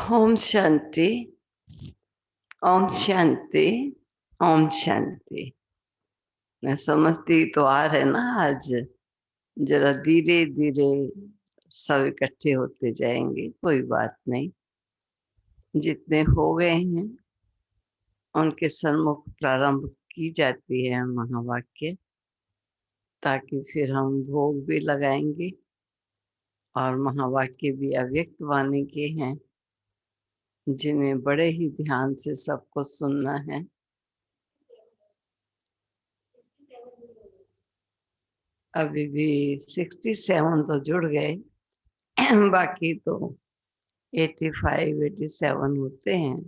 ओम शांति। ओम शांति। ओम शांति। मैं समझती तो आ रहे ना आज जरा धीरे धीरे सब इकट्ठे होते जाएंगे, कोई बात नहीं। जितने हो गए हैं उनके सन्मुख प्रारंभ की जाती है महावाक्य, ताकि फिर हम भोग भी लगाएंगे। और महावाक्य भी अव्यक्त वाणी के हैं, जिन्हें बड़े ही ध्यान से सबको सुनना है। अभी भी 67 तो जुड़ गए, बाकी तो 85 87 होते हैं।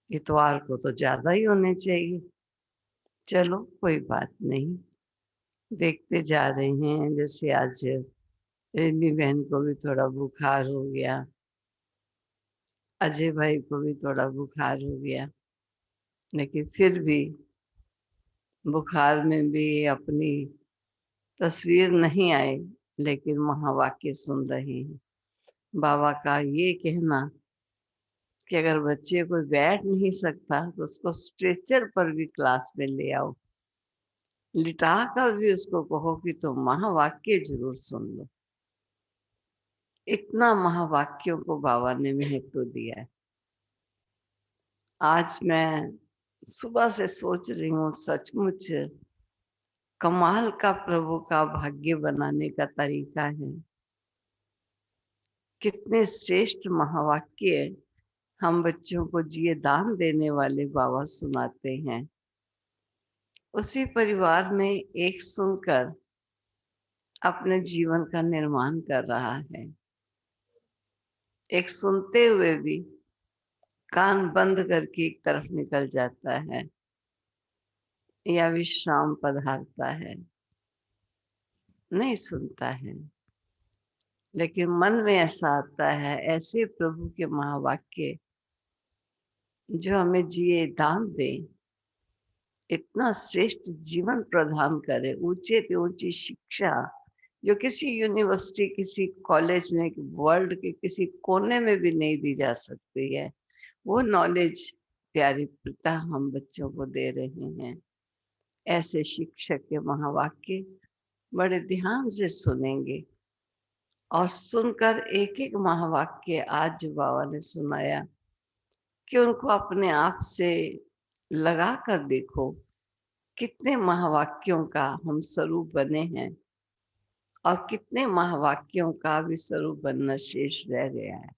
इतवार को तो ज्यादा ही होने चाहिए। चलो कोई बात नहीं, देखते जा रहे हैं। जैसे आज रेमी बहन को भी थोड़ा बुखार हो गया, अजय भाई को भी थोड़ा बुखार हो गया, लेकिन फिर भी बुखार में भी अपनी तस्वीर नहीं आए, लेकिन महावाक्य सुन रहे हैं। बाबा का ये कहना कि अगर बच्चे कोई बैठ नहीं सकता तो उसको स्ट्रेचर पर भी क्लास में ले आओ, लिटा कर भी उसको कहो कि तुम महावाक्य जरूर सुन लो। इतना महावाक्यों को बाबा ने महत्व दिया है। आज मैं सुबह से सोच रही हूँ, सचमुच कमाल का प्रभु का भाग्य बनाने का तरीका है। कितने श्रेष्ठ महावाक्य हम बच्चों को जिए दान देने वाले बाबा सुनाते हैं। उसी परिवार में एक सुनकर अपने जीवन का निर्माण कर रहा है, एक सुनते हुए भी कान बंद करके एक तरफ निकल जाता है या विश्राम पधारता है, नहीं सुनता है। लेकिन मन में ऐसा आता है, ऐसे प्रभु के महावाक्य जो हमें जिए दान दे, इतना श्रेष्ठ जीवन प्रदान करे, ऊंचे से ऊंची शिक्षा जो किसी यूनिवर्सिटी, किसी कॉलेज में, वर्ल्ड के किसी कोने में भी नहीं दी जा सकती है, वो नॉलेज प्यारी पिता हम बच्चों को दे रहे हैं। ऐसे शिक्षक के महावाक्य बड़े ध्यान से सुनेंगे, और सुनकर एक एक महावाक्य आज जो बाबा ने सुनाया कि उनको अपने आप से लगा कर देखो कितने महावाक्यों का हम स्वरूप बने हैं और कितने महावाक्यों का भी स्वरूप बनना शेष रह गया है।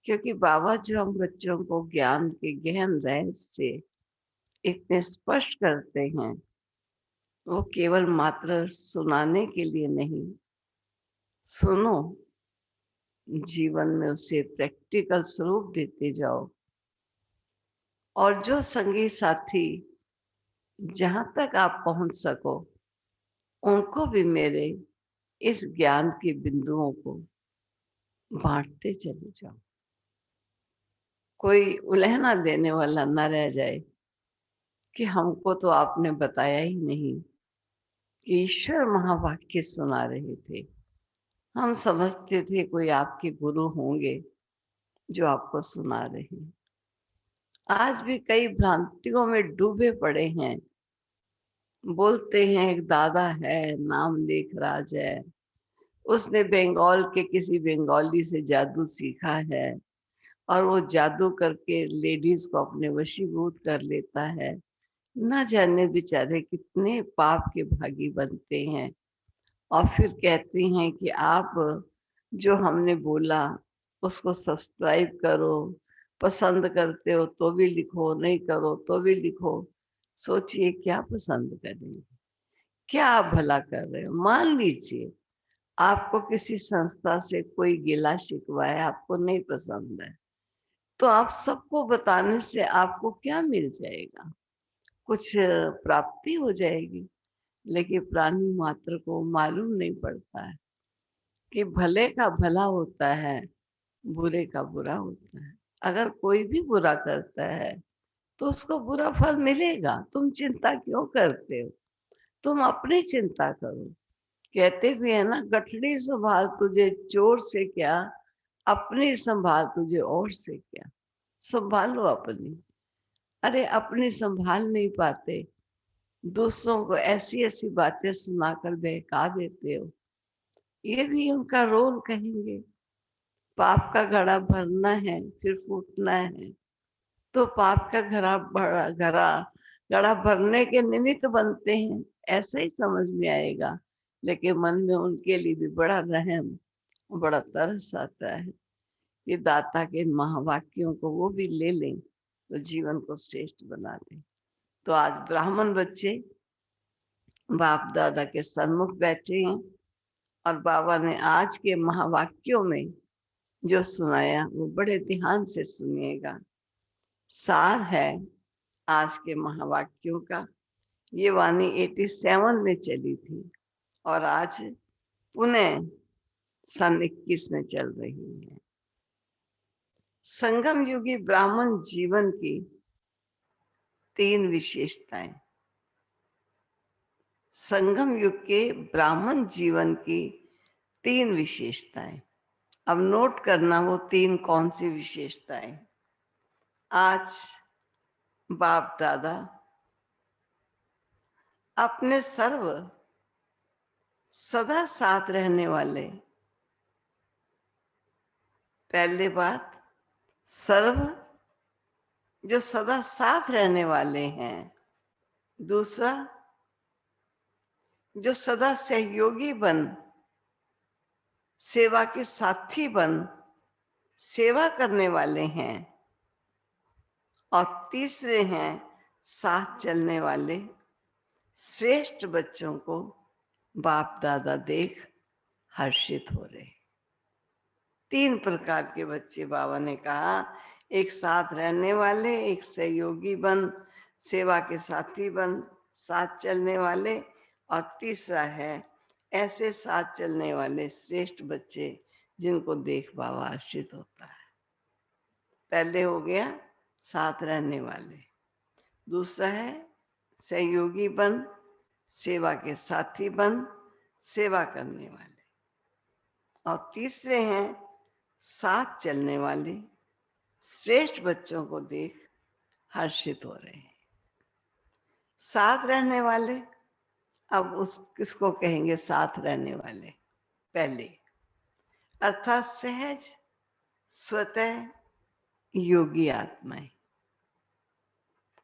क्योंकि बाबा जो हम बच्चों को ज्ञान के गहन रहस्य से इतने स्पष्ट करते हैं, वो केवल मात्र सुनाने के लिए नहीं, सुनो, जीवन में उसे प्रैक्टिकल स्वरूप देते जाओ। और जो संगी साथी जहां तक आप पहुंच सको, उनको भी मेरे इस ज्ञान के बिंदुओं को बांटते चले जाओ। कोई उलहना देने वाला न रह जाए कि हमको तो आपने बताया ही नहीं कि ईश्वर महावाक्य सुना रहे थे। हम समझते थे कोई आपके गुरु होंगे जो आपको सुना रहे हैं। आज भी कई भ्रांतियों में डूबे पड़े हैं। बोलते हैं एक दादा है, नाम लेख राज है, उसने बंगाल के किसी बंगाली से जादू सीखा है और वो जादू करके लेडीज को अपने वशीभूत कर लेता है। न जाने बेचारे कितने पाप के भागी बनते हैं, और फिर कहते हैं कि आप जो हमने बोला उसको सब्सक्राइब करो, पसंद करते हो तो भी लिखो, नहीं करो तो भी लिखो। सोचिए क्या पसंद करेंगे, क्या आप भला कर रहे हो। मान लीजिए आपको किसी संस्था से कोई गिला शिकवा है, आपको नहीं पसंद है, तो आप सबको बताने से आपको क्या मिल जाएगा? कुछ प्राप्ति हो जाएगी। लेकिन प्राणी मात्र को मालूम नहीं पड़ता है कि भले का भला होता है, बुरे का बुरा होता है। अगर कोई भी बुरा करता है तो उसको बुरा फल मिलेगा। तुम चिंता क्यों करते हो? तुम अपनी चिंता करो। कहते भी है ना, गठड़ी संभाल तुझे चोर से क्या, अपनी संभाल, तुझे और से क्या, संभालो अपनी। अरे अपनी संभाल नहीं पाते, दूसरों को ऐसी ऐसी बातें सुनाकर बहका देते हो, ये भी उनका रोल कहेंगे। पाप का घड़ा भरना है फिर फूटना है, तो पाप का घड़ा भरने के निमित्त बनते हैं, ऐसा ही समझ में आएगा। लेकिन मन में उनके लिए भी बड़ा रहम, बड़ा तरस आता है कि दाता के इन महावाक्यों को वो भी ले लें तो जीवन को श्रेष्ठ बना दें। तो आज ब्राह्मण बच्चे बाप दादा के सन्मुख बैठे हैं, और बाबा ने आज के महावाक्यों में जो सुनाया वो बड़े ध्यान से सुनिएगा। सार है आज के महावाक्यों का। ये वाणी 87 में चली थी और आज पुनः सन 21 में चल रही है। संगम युगी ब्राह्मण जीवन की 3 विशेषताएं। संगम युग के ब्राह्मण जीवन की 3 विशेषताएं। अब नोट करना वो 3 कौन सी विशेषताएं। आज बाप दादा अपने सर्व सदा साथ रहने वाले, पहले बात सर्व जो सदा साथ रहने वाले हैं, दूसरा जो सदा सहयोगी बन, सेवा के साथी बन सेवा करने वाले हैं, और तीसरे हैं साथ चलने वाले श्रेष्ठ बच्चों को बाप दादा देख हर्षित हो रहे। 3 प्रकार के बच्चे बाबा ने कहा, एक साथ रहने वाले, एक सहयोगी बन, सेवा के साथी बन, साथ चलने वाले, और तीसरा है ऐसे साथ चलने वाले श्रेष्ठ बच्चे जिनको देख बाबा हर्षित होता है। पहले हो गया साथ रहने वाले, दूसरा है सहयोगी बन, सेवा के साथी बन, सेवा करने वाले, और तीसरे हैं साथ चलने वाले श्रेष्ठ बच्चों को देख हर्षित हो रहे हैं। साथ रहने वाले, अब उस किसको कहेंगे साथ रहने वाले? पहले अर्थात सहज स्वतः योगी आत्माएं,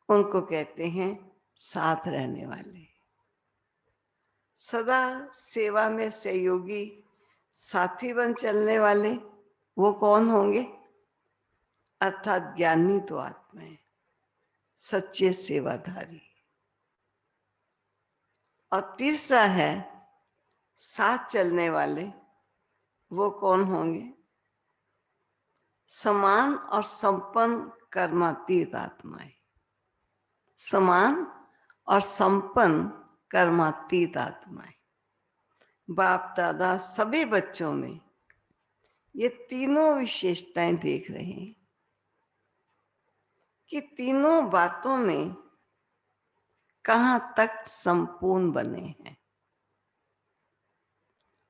उनको कहते हैं साथ रहने वाले। सदा सेवा में सहयोगी साथी बन चलने वाले वो कौन होंगे? अर्थात ज्ञानी तो आत्माएं, सच्चे सेवाधारी। और तीसरा है साथ चलने वाले, वो कौन होंगे? समान और संपन्न कर्मातीत आत्माएं, समान और संपन्न कर्मातीत आत्माएं। बाप दादा सभी बच्चों में ये तीनों विशेषताएं देख रहे हैं कि तीनों बातों में कहां तक संपूर्ण बने हैं।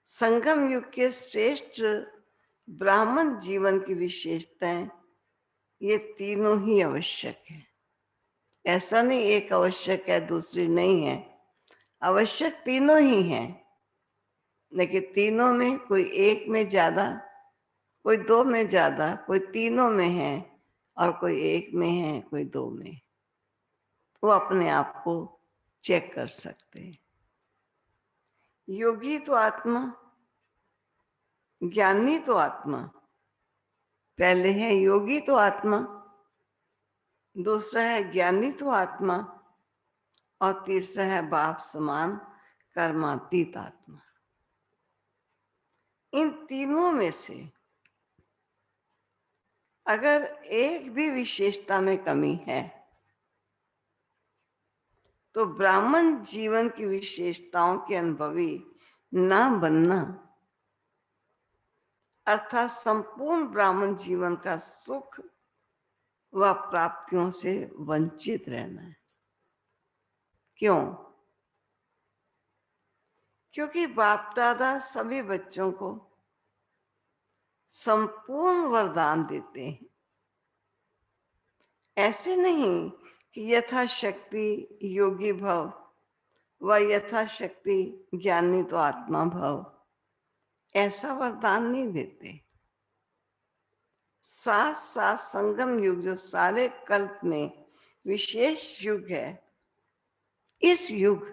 संगम युग के श्रेष्ठ ब्राह्मण जीवन की विशेषताएं ये तीनों ही आवश्यक है। ऐसा नहीं एक आवश्यक है दूसरी नहीं है, आवश्यक तीनों ही हैं, लेकिन तीनों में कोई एक में ज्यादा, कोई 2 में ज्यादा, कोई तीनों में है, और कोई एक में है, कोई 2 में। वो अपने आप को चेक कर सकते हैं। योगी तो आत्मा, ज्ञानी तो आत्मा, पहले है योगी तो आत्मा, दूसरा है ज्ञानी तो आत्मा, और तीसरा है बाप समान कर्मातीत आत्मा। इन तीनों में से अगर एक भी विशेषता में कमी है तो ब्राह्मण जीवन की विशेषताओं के अनुभवी ना बनना, अर्थात संपूर्ण ब्राह्मण जीवन का सुख व प्राप्तियों से वंचित रहना है। क्यों? क्योंकि बाप दादा सभी बच्चों को संपूर्ण वरदान देते हैं। ऐसे नहीं कि यथाशक्ति योगी भव व यथाशक्ति ज्ञानी तो आत्मा भव, ऐसा वरदान नहीं देते। साथ साथ संगम युग जो सारे कल्प में विशेष युग है, इस युग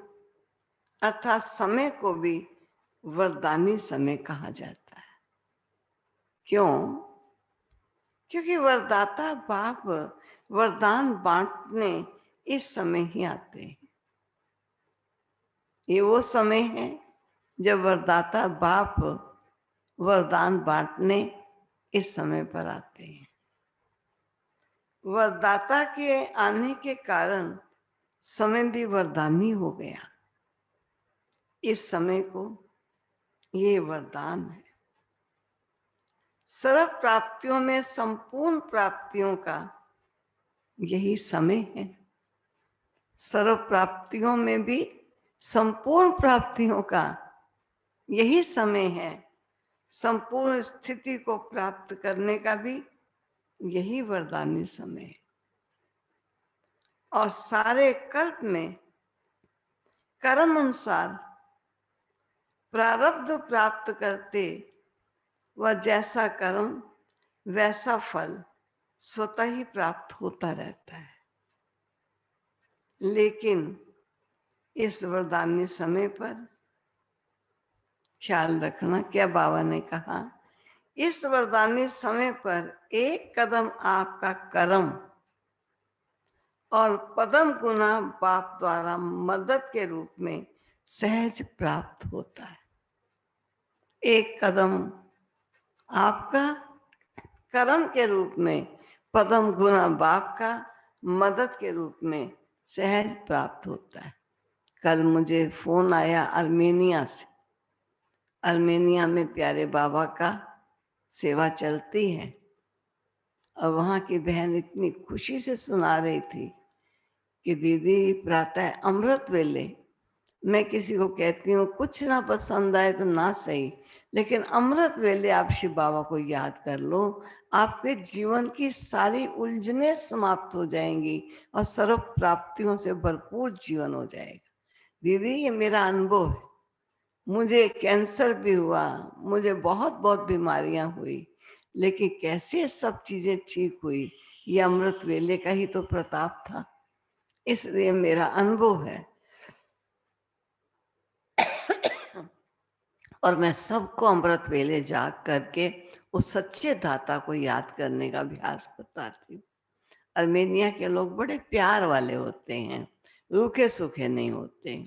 अर्थात समय को भी वरदानी समय कहा जाता है। क्यों? क्योंकि वरदाता बाप वरदान बांटने इस समय ही आते हैं। ये वो समय है जब वरदाता बाप वरदान बांटने इस समय पर आते हैं। वरदाता के आने के कारण समय भी वरदानी हो गया। इस समय को ये वरदान है। सर्व प्राप्तियों में संपूर्ण प्राप्तियों का यही समय है। सर्व प्राप्तियों में भी संपूर्ण प्राप्तियों का यही समय है। संपूर्ण स्थिति को प्राप्त करने का भी यही वरदानी समय है। और सारे कल्प में कर्म अनुसार प्रारब्ध प्राप्त करते वह जैसा कर्म वैसा फल स्वतः ही प्राप्त होता रहता है। लेकिन इस वरदानी समय पर ख्याल रखना, क्या बाबा ने कहा, इस वरदानी समय पर एक कदम आपका कर्म और पदम गुना बाप द्वारा मदद के रूप में सहज प्राप्त होता है। एक कदम आपका कर्म के रूप में, पदम गुना बाप का मदद के रूप में सहज प्राप्त होता है। कल मुझे फोन आया अर्मेनिया से। अर्मेनिया में प्यारे बाबा का सेवा चलती है और वहाँ की बहन इतनी खुशी से सुना रही थी कि दीदी प्रातः अमृत वेले, मैं किसी को कहती हूँ कुछ ना पसंद आए तो ना सही, लेकिन अमृत वेले आप शिव बाबा को याद कर लो, आपके जीवन की सारी उलझनें समाप्त हो जाएंगी और सर्व प्राप्तियों से भरपूर जीवन हो जाएगा। दीदी ये मेरा अनुभव है। मुझे कैंसर भी हुआ, मुझे बहुत बहुत बीमारियां हुई, लेकिन कैसे सब चीजें ठीक हुई, ये अमृत वेले का ही तो प्रताप था। इसलिए मेरा अनुभव है और मैं सबको अमृत वेले जाग करके उस सच्चे दाता को याद करने का अभ्यास बताती हूँ। अर्मेनिया के लोग बड़े प्यार वाले होते हैं, रूखे सूखे नहीं होते।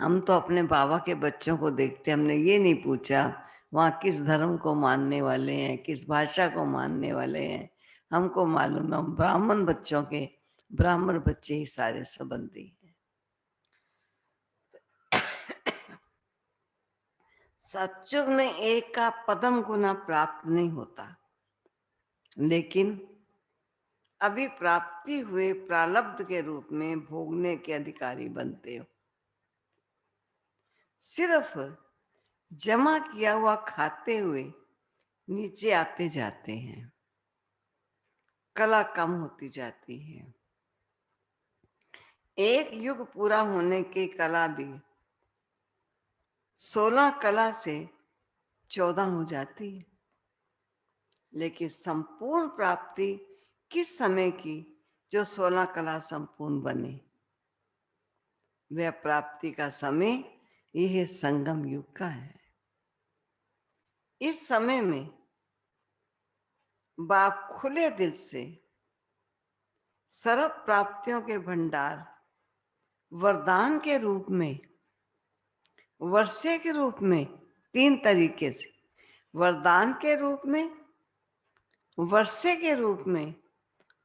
हम तो अपने बाबा के बच्चों को देखते, हमने ये नहीं पूछा वहाँ किस धर्म को मानने वाले हैं, किस भाषा को मानने वाले हैं। हमको मालूम है हम ब्राह्मण बच्चों के ब्राह्मण बच्चे ही सारे संबंधी हैं। सतयुग में एक का पदम गुना प्राप्त नहीं होता, लेकिन अभी प्राप्ति हुए प्रारब्ध के रूप में भोगने के अधिकारी बनते हो। सिर्फ जमा किया हुआ खाते हुए नीचे आते जाते हैं, कला कम होती जाती है। एक युग पूरा होने की कला भी 16 कला से 14 हो जाती है। लेकिन संपूर्ण प्राप्ति किस समय की जो 16 कला संपूर्ण बने, वह प्राप्ति का समय यह संगम युग का है। इस समय में बाप खुले दिल से सर्व प्राप्तियों के भंडार वरदान के रूप में, वर्षे के रूप में, 3 तरीके से, वरदान के रूप में, वर्षे के रूप में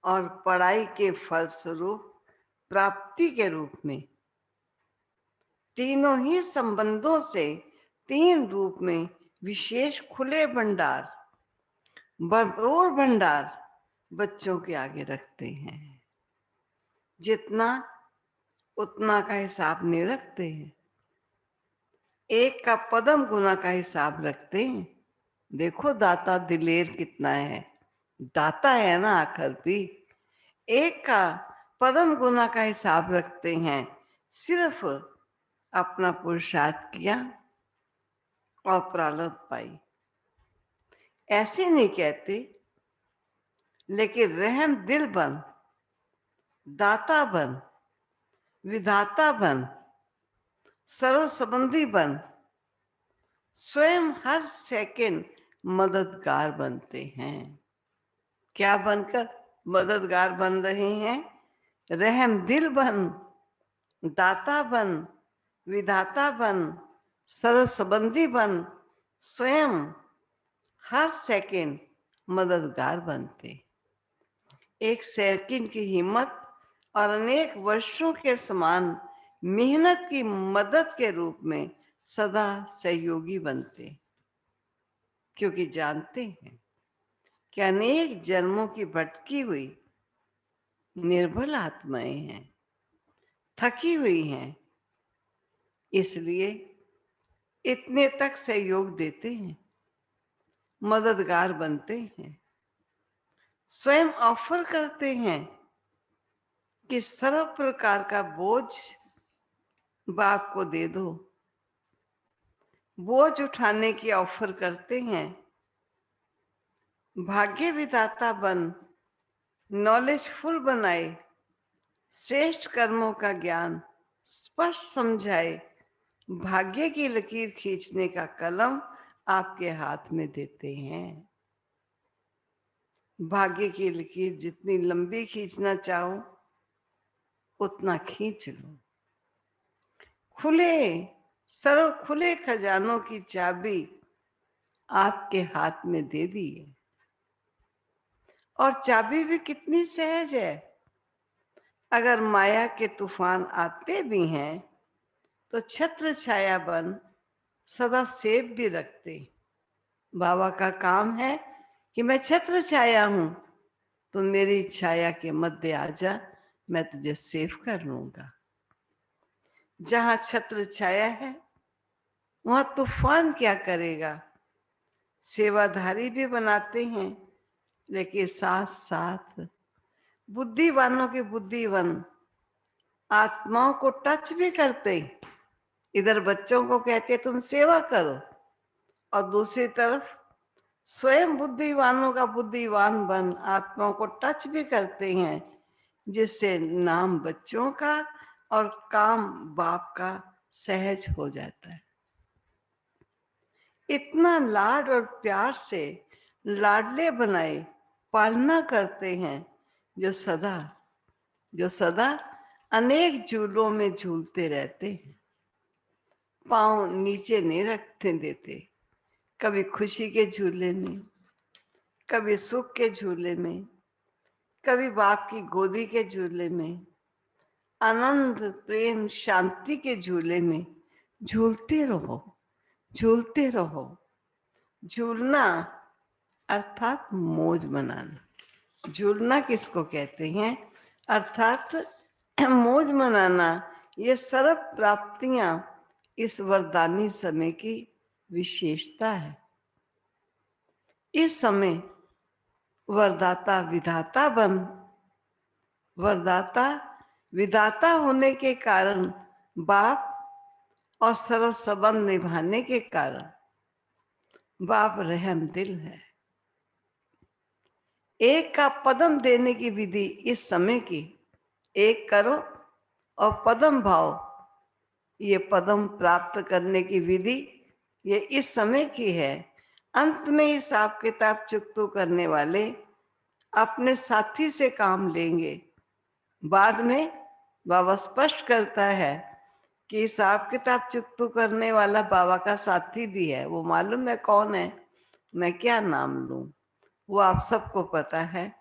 और पढ़ाई के फलस्वरूप प्राप्ति के रूप में, तीनों ही संबंधों से 3 रूप में विशेष खुले भंडार, भरपूर भंडार बच्चों के आगे रखते हैं। जितना उतना का हिसाब नहीं रखते हैं, एक का पदम गुना का हिसाब रखते हैं। देखो दाता दिलेर कितना है, दाता है ना आखिर भी। एक का पदम गुना का हिसाब रखते हैं, सिर्फ अपना पुरुषार्थ किया और प्रारब्ध पाई। ऐसे नहीं कहते, लेकिन रहम दिल बन, दाता बन, विधाता बन, सर्व संबंधी बन, स्वयं हर सेकंड मददगार बनते हैं। क्या बनकर मददगार बन रहे हैं? रहम दिल बन, दाता बन, विधाता बन, सर्व संबंधी बन, स्वयं हर सेकंड मददगार बनते। एक सेकंड की हिम्मत और अनेक वर्षों के समान मेहनत की मदद के रूप में सदा सहयोगी बनते, क्योंकि जानते हैं कि अनेक जन्मों की भटकी हुई निर्बल आत्माएं हैं, थकी हुई हैं, इसलिए इतने तक सहयोग देते हैं, मददगार बनते हैं, स्वयं ऑफर करते हैं कि सर्व प्रकार का बोझ बाप को दे दो। बोझ उठाने की ऑफर करते हैं। भाग्य विधाता बन, नॉलेजफुल बनाए, श्रेष्ठ कर्मों का ज्ञान स्पष्ट समझाए, भाग्य की लकीर खींचने का कलम आपके हाथ में देते हैं। भाग्य की लकीर जितनी लंबी खींचना चाहो उतना खींच लो। खुले सर्व खुले खजानों की चाबी आपके हाथ में दे दी है, और चाबी भी कितनी सहज है। अगर माया के तूफान आते भी हैं तो छत्र छाया बन सदा सेब भी रखते। बाबा का काम है कि मैं छत्र छाया हूं, तो मेरी छाया के मध्य आ जा, मैं तुझे सेव कर लूंगा। जहां छत्र छाया है वहां तूफान क्या करेगा। सेवाधारी भी बनाते हैं, लेकिन साथ साथ बुद्धिवानों के बुद्धिवन आत्माओं को टच भी करते। इधर बच्चों को कहते तुम सेवा करो, और दूसरी तरफ स्वयं बुद्धिवानों का बुद्धिवान बन आत्माओं को टच भी करते हैं, जिससे नाम बच्चों का और काम बाप का सहज हो जाता है। इतना लाड और प्यार से लाडले बनाए पालना करते हैं, जो सदा अनेक झूलों में झूलते रहते हैं। पांव नीचे नहीं रखते देते, कभी खुशी के झूले में, कभी सुख के झूले में, कभी बाप की गोदी के झूले में, आनंद प्रेम शांति के झूले में झूलते रहो, झूलते रहो। झूलना अर्थात मौज मनाना। झूलना किसको कहते हैं? अर्थात मौज मनाना। ये सर्व प्राप्तियां इस वरदानी समय की विशेषता है। इस समय वरदाता विधाता बन, वरदाता विधाता होने के कारण बाप और सर्व संबंध निभाने के कारण बाप रहम दिल है। एक का पदम देने की विधि इस समय की, एक करो और पदम भाव, ये पदम प्राप्त करने की विधि ये इस समय की है। अंत में हिसाब किताब चुकतू करने वाले अपने साथी से काम लेंगे। बाद में बाबा स्पष्ट करता है कि हिसाब किताब चुकतू करने वाला बाबा का साथी भी है। वो मालूम है कौन है? मैं क्या नाम लूं, वो आप सबको पता है।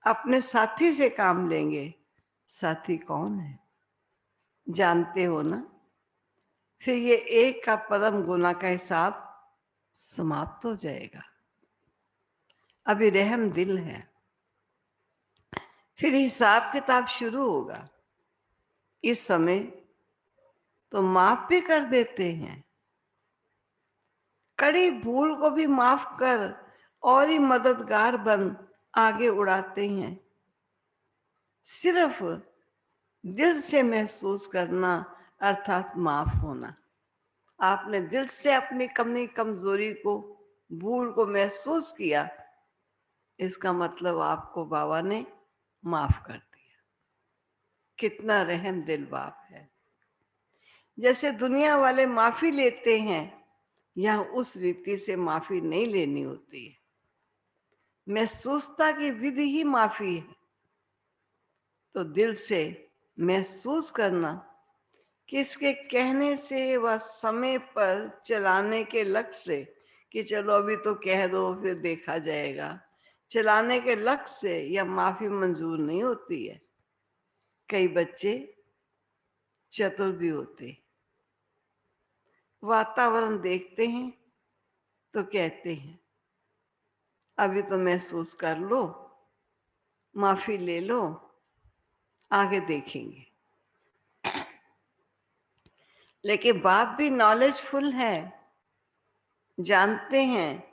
अपने साथी से काम लेंगे। साथी कौन है जानते हो ना? फिर ये एक का पदम गुना का हिसाब समाप्त हो जाएगा। अभी रहम दिल है, फिर हिसाब किताब शुरू होगा। इस समय तो माफ भी कर देते हैं। कड़ी भूल को भी माफ कर और ही मददगार बन आगे उड़ाते हैं। सिर्फ दिल से महसूस करना अर्थात माफ होना। आपने दिल से अपनी कमी कमजोरी को, भूल को महसूस किया, इसका मतलब आपको बाबा ने माफ कर दिया। कितना रहम दिल बाप है। जैसे दुनिया वाले माफी लेते हैं, यह उस रीति से माफी नहीं लेनी होती है। महसूसता की विधि ही माफी है। तो दिल से महसूस करना, किसके कहने से व समय पर चलाने के लक्ष्य से कि चलो अभी तो कह दो फिर देखा जाएगा, चलाने के लक्ष्य से यह माफी मंजूर नहीं होती है। कई बच्चे चतुर भी होते, वातावरण देखते हैं तो कहते हैं अभी तो महसूस कर लो, माफी ले लो, आगे देखेंगे। लेकिन बाप भी नॉलेजफुल है, जानते हैं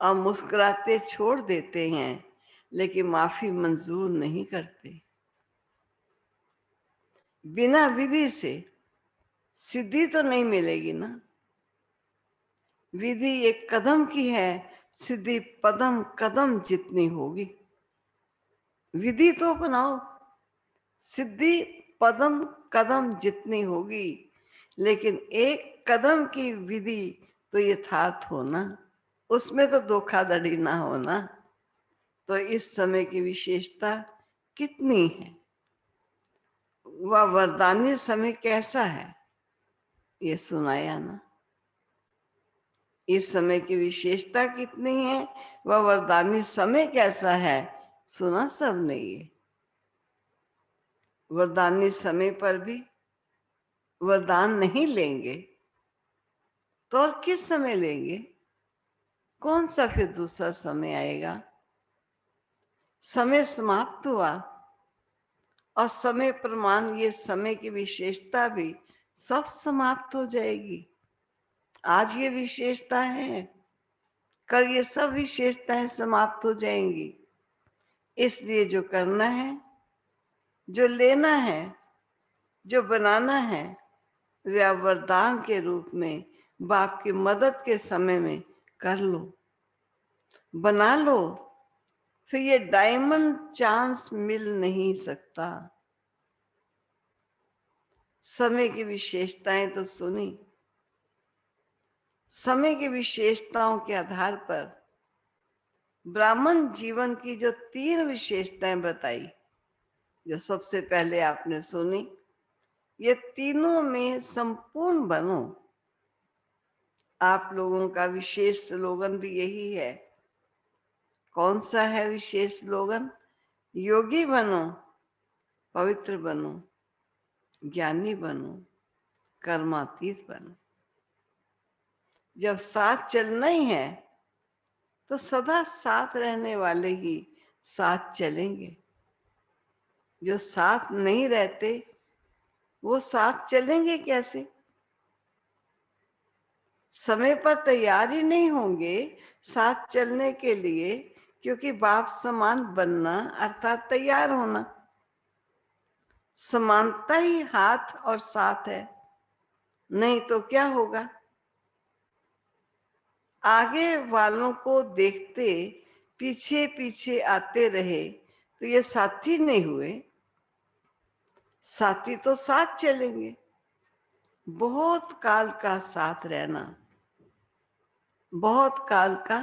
और मुस्कुराते छोड़ देते हैं, लेकिन माफी मंजूर नहीं करते। बिना विधि से सिद्धि तो नहीं मिलेगी ना। विधि एक कदम की है, सिद्धि पदम कदम जितनी होगी। विधि तो अपनाओ, सिद्धि पदम कदम जितनी होगी, लेकिन एक कदम की विधि तो यथार्थ होना, उसमें तो धोखाधड़ी ना होना। तो इस समय की विशेषता कितनी है, वह वरदानी समय कैसा है, ये सुनाया ना। इस समय की विशेषता कितनी है, वह वरदानी समय कैसा है, सुना सबने। ये वरदानी समय पर भी वरदान नहीं लेंगे तो और किस समय लेंगे? कौन सा फिर दूसरा समय आएगा? समय समाप्त हुआ और समय प्रमाण, ये समय की विशेषता भी सब समाप्त हो जाएगी। आज ये विशेषता है, कल ये सब विशेषताएं समाप्त हो जाएंगी। इसलिए जो करना है, जो लेना है, जो बनाना है, वह वरदान के रूप में बाप की मदद के समय में कर लो, बना लो। फिर ये डायमंड चांस मिल नहीं सकता। समय की विशेषताएं तो सुनी, समय की विशेषताओं के आधार पर ब्राह्मण जीवन की जो 3 विशेषताएं बताई, जो सबसे पहले आपने सुनी, ये तीनों में संपूर्ण बनो। आप लोगों का विशेष स्लोगन भी यही है। कौन सा है विशेष स्लोगन? योगी बनो, पवित्र बनो, ज्ञानी बनो, कर्मातीत बनो। जब साथ चलना ही है तो सदा साथ रहने वाले ही साथ चलेंगे। जो साथ नहीं रहते वो साथ चलेंगे कैसे? समय पर तैयार ही नहीं होंगे साथ चलने के लिए, क्योंकि बाप समान बनना अर्थात तैयार होना। समानता ही हाथ और साथ है, नहीं तो क्या होगा? आगे वालों को देखते पीछे पीछे आते रहे तो ये साथी नहीं हुए। साथी तो साथ चलेंगे। बहुत काल का साथ रहना, बहुत काल का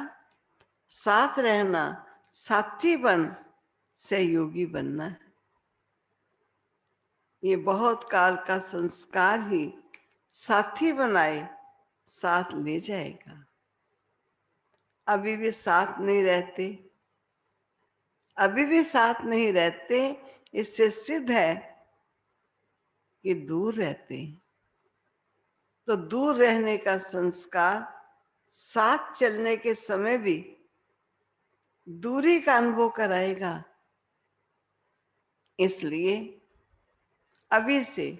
साथ रहना, साथी बन सहयोगी बनना है। ये बहुत काल का संस्कार ही साथी बनाए साथ ले जाएगा। अभी भी साथ नहीं रहते, अभी भी साथ नहीं रहते, इससे सिद्ध है कि दूर रहते हैं। तो दूर रहने का संस्कार साथ चलने के समय भी दूरी का अनुभव कराएगा। इसलिए अभी से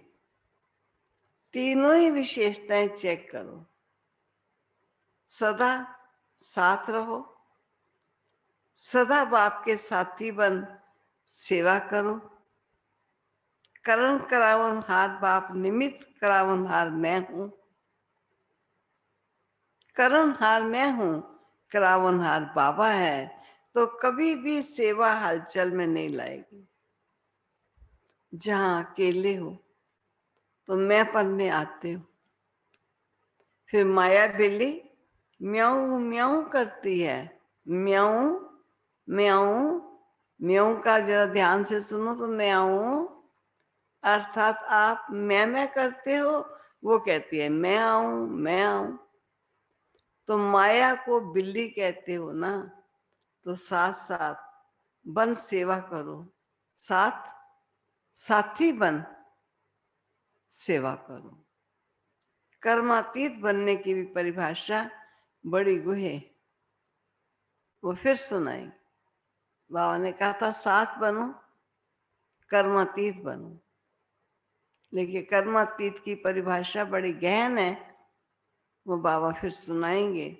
तीनों ही विशेषताएं चेक करो। सदा साथ रहो, सदा बाप के साथी बन सेवा करो। करण करावनहार बाप, निमित्त करावनहार मैं हूं। करणहार मैं हूं, करावनहार बाबा है, तो कभी भी सेवा हलचल में नहीं लाएगी। जहां अकेले हो तो मैं पन्ने आते हो, फिर माया बिल्ली म्याऊं म्याऊं करती है। म्याऊं म्याऊं म्याऊं का जरा ध्यान से सुनो तो, म्याऊं अर्थात आप मैं करते हो, वो कहती है मैं आऊं मैं आऊं। तो माया को बिल्ली कहते हो ना, तो साथ साथ बन सेवा करो, साथ साथी बन सेवा करो। कर्मातीत बनने की भी परिभाषा बड़ी गुहे, वो फिर सुनाई। बाबा ने कहा था साथ बनो, कर्मातीत बनो, लेकिन कर्मातीत की परिभाषा बड़ी गहन है, वो बाबा फिर सुनाएंगे।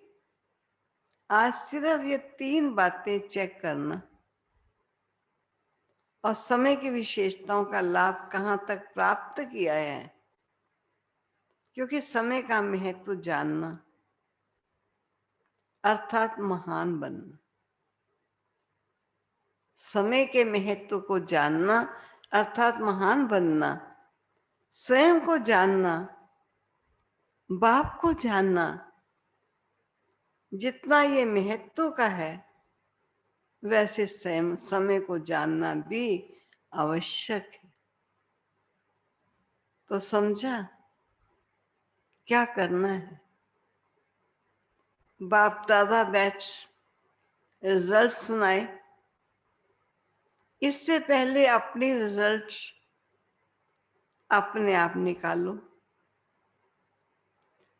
आज सिर्फ ये 3 बातें चेक करना, और समय की विशेषताओं का लाभ कहाँ तक प्राप्त किया है, क्योंकि समय का महत्व जानना अर्थात महान बनना। समय के महत्व को जानना अर्थात महान बनना, स्वयं को जानना, बाप को जानना, जितना ये महत्व का है वैसे समय को जानना भी आवश्यक है। तो समझा क्या करना है? बाप दादा बैठ रिजल्ट सुनाए, इससे पहले अपनी रिजल्ट अपने आप निकालो,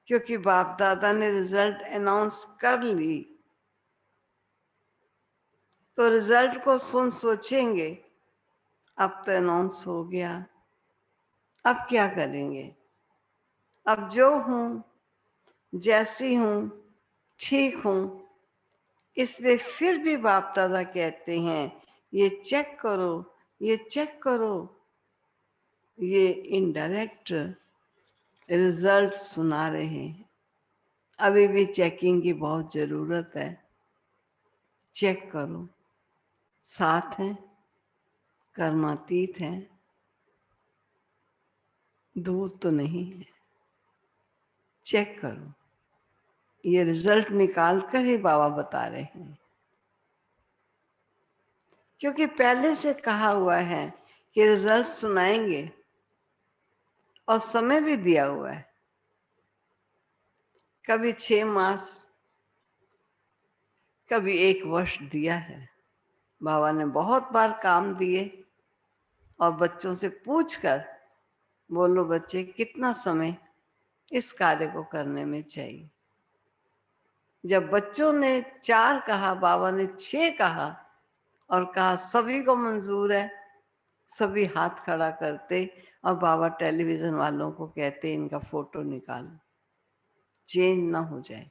क्योंकि बाप दादा ने रिजल्ट अनाउंस कर ली, तो रिजल्ट को सुन सोचेंगे अब तो अनाउंस हो गया, अब क्या करेंगे? अब जो हूं जैसी हूं ठीक हूं। इसलिए फिर भी बाप दादा कहते हैं ये चेक करो, ये चेक करो। ये इनडायरेक्ट रिजल्ट सुना रहे हैं। अभी भी चेकिंग की बहुत जरूरत है। चेक करो, साथ हैं, कर्मातीत हैं, दूर तो नहीं है। चेक करो, ये रिजल्ट निकाल कर ही बाबा बता रहे हैं, क्योंकि पहले से कहा हुआ है कि रिजल्ट सुनाएंगे और समय भी दिया हुआ है। कभी 6 मास, कभी 1 वर्ष दिया है। बाबा ने बहुत बार काम दिए और बच्चों से पूछकर, बोलो बच्चे कितना समय इस कार्य को करने में चाहिए। जब बच्चों ने 4 कहा, बाबा ने 6 कहा और कहा सभी को मंजूर है, सभी हाथ खड़ा करते और बाबा टेलीविजन वालों को कहते इनका फोटो निकालो, चेंज ना हो जाए,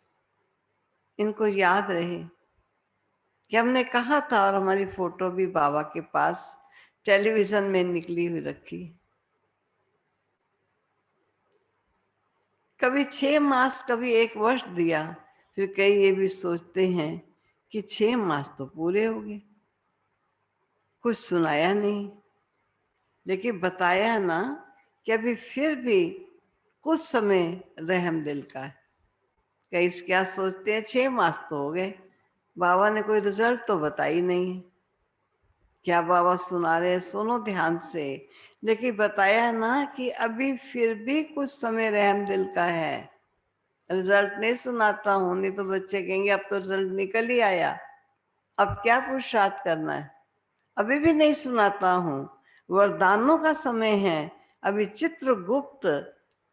इनको याद रहे कि हमने कहा था। और हमारी फोटो भी बाबा के पास टेलीविजन में निकली हुई रखी। कभी 6 मास, कभी 1 वर्ष दिया। फिर कई ये भी सोचते हैं कि 6 मास तो पूरे हो गए, कुछ सुनाया नहीं, लेकिन बताया ना कि अभी फिर भी कुछ समय रहम दिल का है। कई क्या सोचते हैं 6 मास तो हो गए, बाबा ने कोई रिजल्ट तो बताई नहीं है। क्या बाबा सुना रहे हैं? सुनो ध्यान से। लेकिन बताया ना कि अभी फिर भी कुछ समय रहम दिल का है। रिजल्ट नहीं सुनाता हूं, नहीं तो बच्चे कहेंगे अब तो रिजल्ट निकल ही आया, अब क्या पुरुषार्थ करना है। अभी भी नहीं सुनाता हूं, वरदानों का समय है, अभी चित्र गुप्त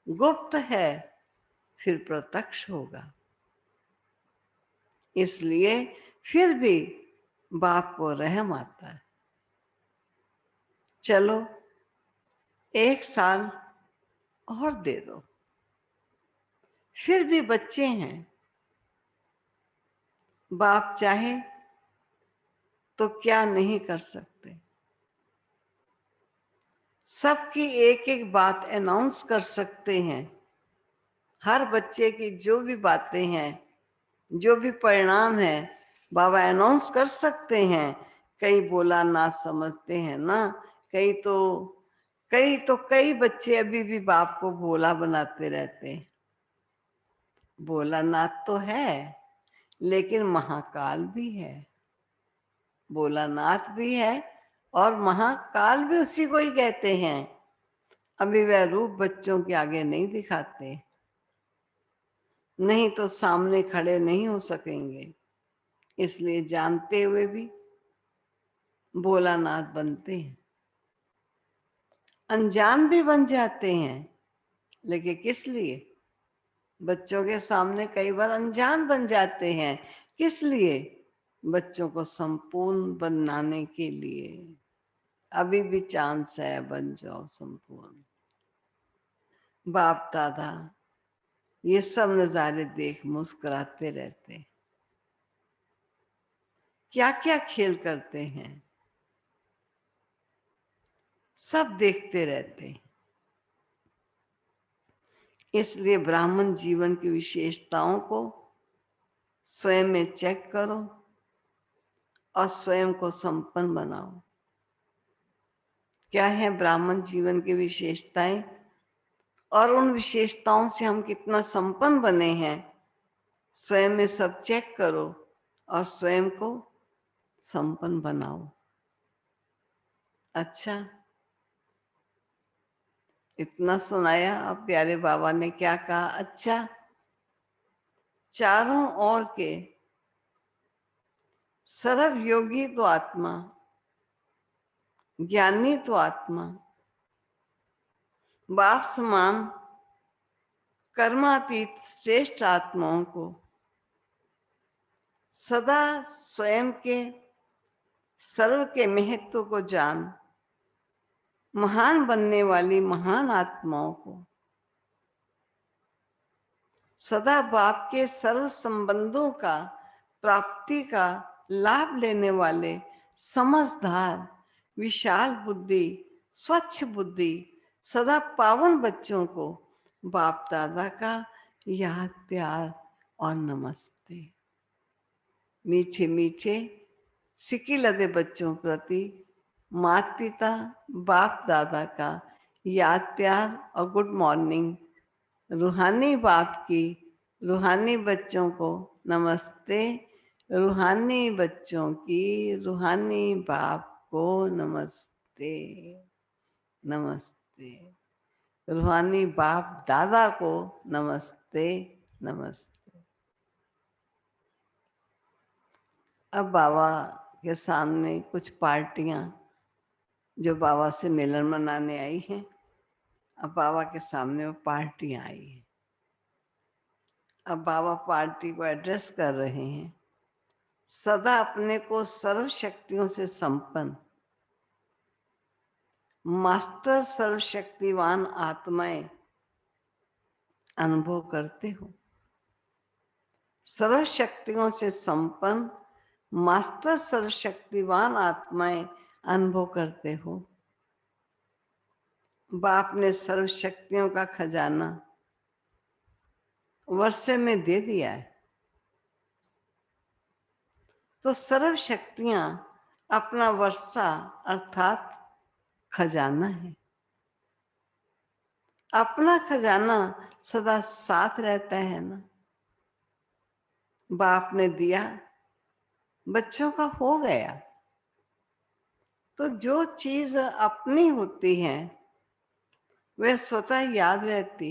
गुप्त है, फिर प्रत्यक्ष होगा। इसलिए फिर भी बाप को रहम आता है। चलो 1 साल और दे दो, फिर भी बच्चे हैं, बाप चाहे तो क्या नहीं कर सकते। सबकी एक एक बात अनाउंस कर सकते हैं। हर बच्चे की जो भी बातें हैं, जो भी परिणाम है, बाबा अनाउंस कर सकते हैं। कई बोला ना समझते हैं ना, कई बच्चे अभी भी बाप को भोला बनाते रहते हैं। भोलानाथ तो है, लेकिन महाकाल भी है। भोलानाथ भी है और महाकाल भी उसी को ही कहते हैं। अभी वह रूप बच्चों के आगे नहीं दिखाते, नहीं तो सामने खड़े नहीं हो सकेंगे। इसलिए जानते हुए भी भोलानाथ बनते हैं, अनजान भी बन जाते हैं। लेकिन किस लिए? बच्चों के सामने कई बार अनजान बन जाते हैं। किस लिए? बच्चों को संपूर्ण बनाने के लिए। अभी भी चांस है, बन जाओ संपूर्ण। बाप दादा ये सब नजारे देख मुस्कुराते रहते। क्या क्या खेल करते हैं, सब देखते रहते। इसलिए ब्राह्मण जीवन की विशेषताओं को स्वयं में चेक करो और स्वयं को संपन्न बनाओ। क्या है ब्राह्मण जीवन की विशेषताएं और उन विशेषताओं से हम कितना संपन्न बने हैं, स्वयं में सब चेक करो और स्वयं को संपन्न बनाओ। अच्छा, इतना सुनाया। अब प्यारे बाबा ने क्या कहा? अच्छा, चारों ओर के सर्व योगी तो आत्मा, ज्ञानी तो आत्मा, बाप समान कर्मातीत श्रेष्ठ आत्माओं को सदा स्वयं के सर्व के महत्व को जान महान बनने वाली महान आत्माओं को सदा बाप के सर्व संबंधों का प्राप्ति का लाभ लेने वाले समझदार विशाल बुद्धि स्वच्छ बुद्धि सदा पावन बच्चों को बाप दादा का याद प्यार और नमस्ते। मीठे मीठे सिकी लदे बच्चों प्रति माता पिता बाप दादा का याद प्यार और गुड मॉर्निंग। रूहानी बाप की रूहानी बच्चों को नमस्ते। रूहानी बच्चों की रूहानी बाप को नमस्ते। नमस्ते। रूहानी बाप दादा को नमस्ते। नमस्ते। अब बाबा के सामने कुछ पार्टियां जो बाबा से मिलन मनाने आई हैं, अब बाबा के सामने वो पार्टियां आई हैं। अब बाबा पार्टी को एड्रेस कर रहे हैं। सदा अपने को सर्व शक्तियों से संपन्न मास्टर सर्वशक्तिवान आत्माएं अनुभव करते हो। सर्व शक्तियों से संपन्न मास्टर सर्वशक्तिवान आत्माएं अनुभव करते हो। बाप ने सर्व शक्तियों का खजाना वर्षे में दे दिया है, तो सर्व शक्तियां अपना वर्षा अर्थात खजाना है। अपना खजाना सदा साथ रहता है ना। बाप ने दिया, बच्चों का हो गया। तो जो चीज अपनी होती है वह स्वतः याद रहती।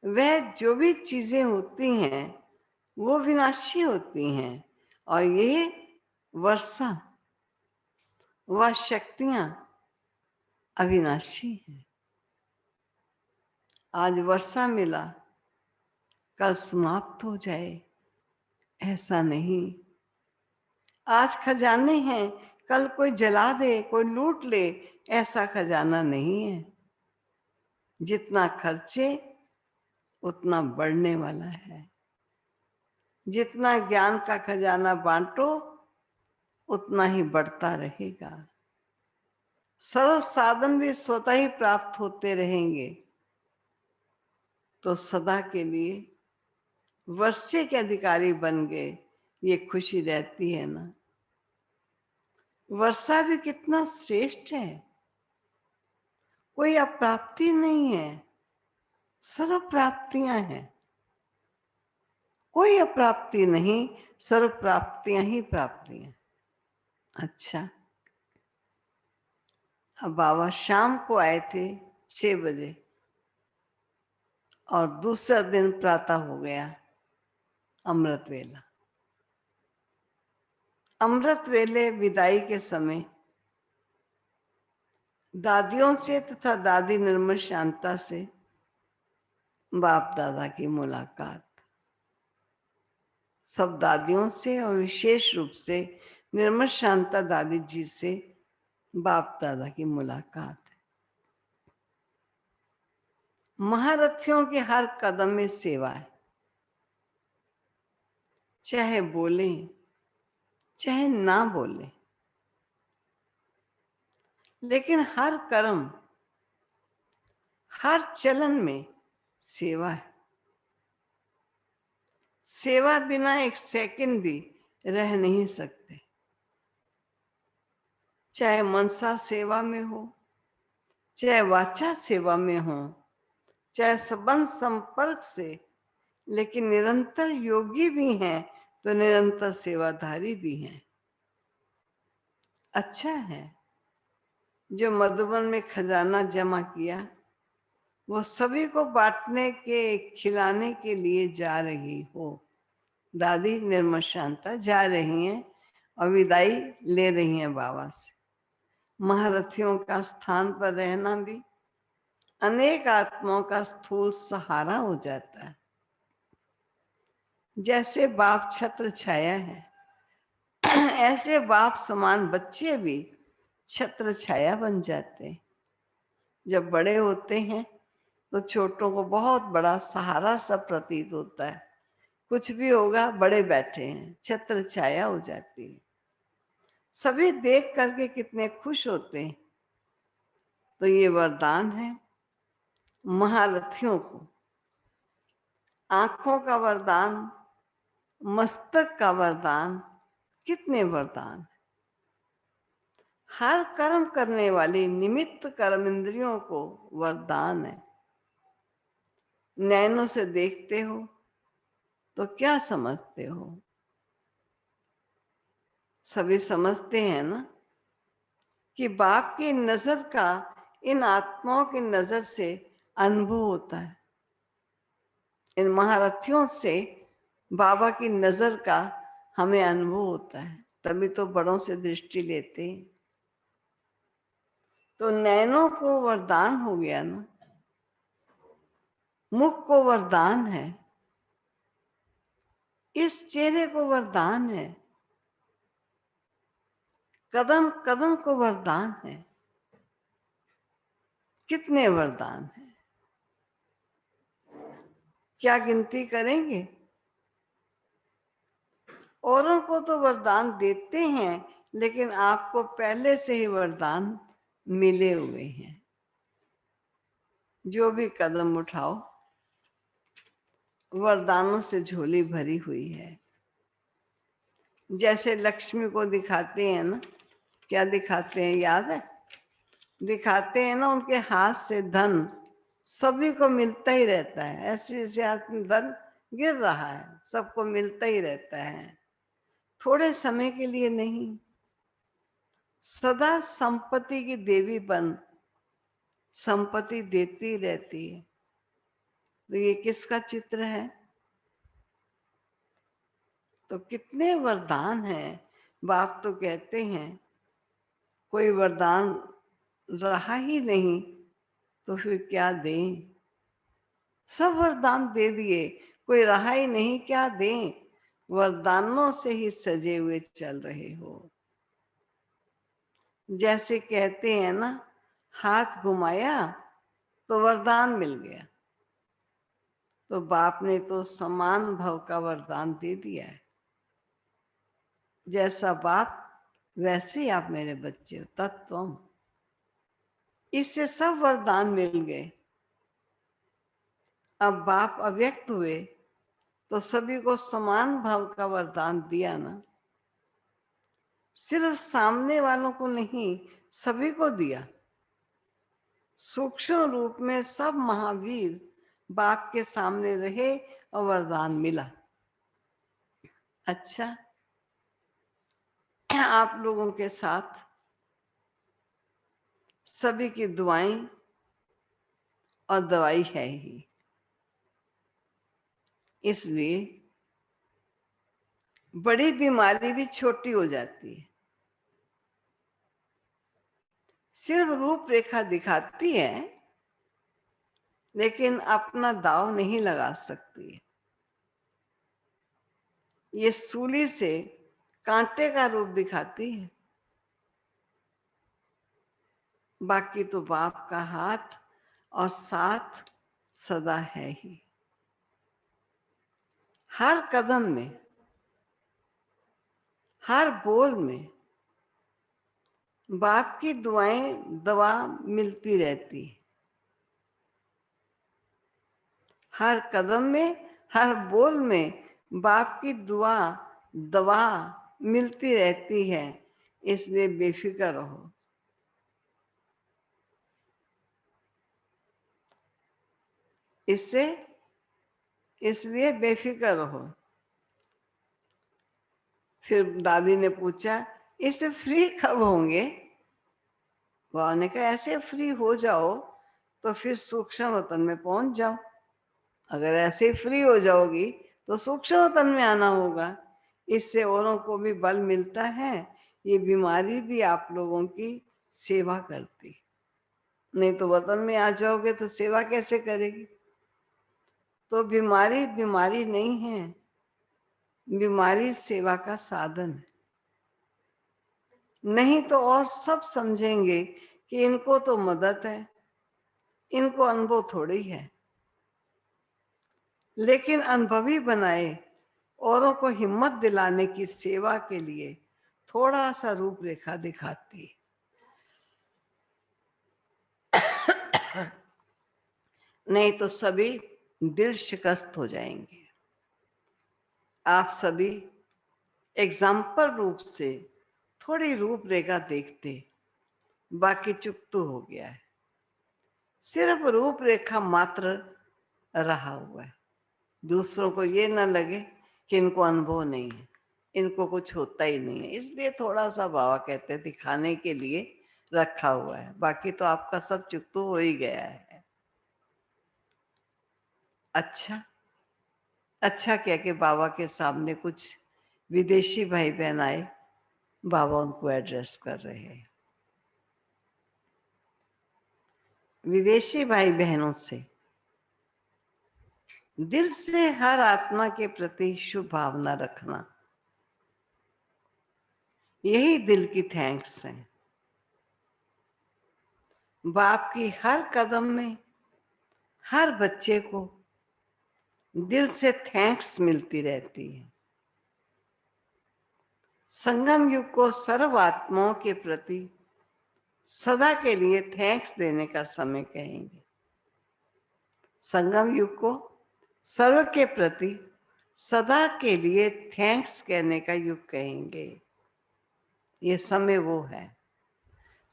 वह जो भी चीजें होती हैं वो विनाशी होती हैं, और ये वर्षा वह शक्तियां अविनाशी हैं। आज वर्षा मिला, कल समाप्त हो जाए, ऐसा नहीं। आज खजाने हैं, कल कोई जला दे, कोई लूट ले, ऐसा खजाना नहीं है। जितना खर्चे उतना बढ़ने वाला है। जितना ज्ञान का खजाना बांटो उतना ही बढ़ता रहेगा। सरल साधन भी स्वतः ही प्राप्त होते रहेंगे तो सदा के लिए वर्षे के अधिकारी बन गए, ये खुशी रहती है ना। वर्षा भी कितना श्रेष्ठ है, कोई अप्राप्ति नहीं है, सर्व प्राप्तियां हैं। कोई अप्राप्ति नहीं, सर्व प्राप्तियां ही प्राप्तियां। अच्छा, अब बाबा शाम को आए थे 6 बजे और दूसरा दिन प्रातः हो गया, अमृत वेला। अमृत वेले विदाई के समय दादियों से तथा दादी निर्मल शांता से बाप दादा की मुलाकात। सब दादियों से और विशेष रूप से निर्मल शांता दादी जी से बाप दादा की मुलाकात है। महारथियों के हर कदम में सेवा है, चाहे बोले चाहे ना बोले, लेकिन हर कर्म हर चलन में सेवा है। सेवा बिना एक सेकंड भी रह नहीं सकते, चाहे मनसा सेवा में हो, चाहे वाचा सेवा में हो, चाहे संबंध संपर्क से, लेकिन निरंतर योगी भी हैं तो निरंतर सेवाधारी भी हैं। अच्छा है जो मधुबन में खजाना जमा किया वो सभी को बांटने के खिलाने के लिए जा रही हो। दादी निर्मल शांता जा रही हैं और विदाई ले रही हैं बाबा से। महारथियों का स्थान पर रहना भी अनेक आत्माओं का स्थूल सहारा हो जाता है। जैसे बाप छत्र छाया है ऐसे बाप समान बच्चे भी छत्र छाया बन जाते हैं। जब बड़े होते हैं तो छोटों को बहुत बड़ा सहारा सा प्रतीत होता है। कुछ भी होगा बड़े बैठे हैं, छत्र छाया हो जाती है। सभी देख करके कितने खुश होते हैं। तो ये वरदान है महारथियों को। आंखों का वरदान, मस्तक का वरदान, कितने वरदान। हर कर्म करने वाली निमित्त कर्म इंद्रियों को वरदान है। नैनों से देखते हो तो क्या समझते हो? सभी समझते हैं ना कि बाप की नजर का इन आत्माओं की नजर से अनुभव होता है। इन महारथियों से बाबा की नजर का हमें अनुभव होता है, तभी तो बड़ों से दृष्टि लेते हैं। तो नैनों को वरदान हो गया ना, मुख को वरदान है, इस चेहरे को वरदान है, कदम कदम को वरदान है। कितने वरदान हैं, क्या गिनती करेंगे? औरों को तो वरदान देते हैं लेकिन आपको पहले से ही वरदान मिले हुए हैं। जो भी कदम उठाओ वरदानों से झोली भरी हुई है। जैसे लक्ष्मी को दिखाते हैं ना, क्या दिखाते हैं याद है? दिखाते हैं ना उनके हाथ से धन सभी को मिलता ही रहता है। ऐसे ऐसे हाथ में धन गिर रहा है, सबको मिलता ही रहता है, थोड़े समय के लिए नहीं। सदा संपत्ति की देवी बन संपत्ति देती रहती है। तो ये किसका चित्र है? तो कितने वरदान हैं। बाप तो कहते हैं कोई वरदान रहा ही नहीं तो फिर क्या दें? सब वरदान दे दिए, कोई रहा ही नहीं, क्या दें? वरदानों से ही सजे हुए चल रहे हो। जैसे कहते हैं ना, हाथ घुमाया तो वरदान मिल गया। तो बाप ने तो समान भव का वरदान दे दिया है। जैसा बाप वैसे ही आप मेरे बच्चे हो, तत्वम। इससे सब वरदान मिल गए। अब बाप अव्यक्त हुए तो सभी को समान भाव का वरदान दिया ना। सिर्फ सामने वालों को नहीं, सभी को दिया। सूक्ष्म रूप में सब महावीर बाप के सामने रहे और वरदान मिला। अच्छा, आप लोगों के साथ सभी की दुआएं और दवाई है ही, इसलिए बड़ी बीमारी भी छोटी हो जाती है। सिर्फ रूपरेखा दिखाती है, लेकिन अपना दाव नहीं लगा सकती। ये सूली से कांटे का रूप दिखाती है। बाकी तो बाप का हाथ और साथ सदा है ही। हर कदम में, हर बोल में बाप की दुआएं दवा मिलती रहती है। हर कदम में, हर बोल में बाप की दुआ दवा मिलती रहती है। इसलिए बेफिक्र रहो। इससे इसलिए बेफिक्र रहो। फिर दादी ने पूछा, इससे फ्री कब होंगे? बाबा ने कहा, ऐसे फ्री हो जाओ तो फिर सूक्ष्म वतन में पहुंच जाओ। अगर ऐसे फ्री हो जाओगी तो सूक्ष्म वतन में आना होगा। इससे औरों को भी बल मिलता है। ये बीमारी भी आप लोगों की सेवा करती। नहीं तो वतन में आ जाओगे तो सेवा कैसे करेगी? तो बीमारी बीमारी नहीं है, बीमारी सेवा का साधन है। नहीं तो और सब समझेंगे कि इनको तो मदद है, इनको अनुभव थोड़ी है। लेकिन अनुभवी बनाए औरों को हिम्मत दिलाने की सेवा के लिए थोड़ा सा रूपरेखा दिखाती। नहीं तो सभी दिल शिकस्त हो जाएंगे। आप सभी एग्जाम्पल रूप से थोड़ी रूपरेखा देखते, बाकी चुकतू हो गया है। सिर्फ रूपरेखा मात्र रहा हुआ है। दूसरों को ये ना लगे कि इनको अनुभव नहीं है, इनको कुछ होता ही नहीं है, इसलिए थोड़ा सा बाबा कहते हैं दिखाने के लिए रखा हुआ है। बाकी तो आपका सब चुकतू हो ही गया है। अच्छा, अच्छा क्या कि बाबा के सामने कुछ विदेशी भाई बहन आए, बाबा उनको एड्रेस कर रहे हैं। विदेशी भाई बहनों से दिल से हर आत्मा के प्रति शुभ भावना रखना, यही दिल की थैंक्स है। बाप की हर कदम में हर बच्चे को दिल से थैंक्स मिलती रहती है। संगम युग को सर्व आत्माओं के प्रति सदा के लिए थैंक्स देने का समय कहेंगे। संगम युग को सर्व के प्रति सदा के लिए थैंक्स कहने का युग कहेंगे। ये समय वो है।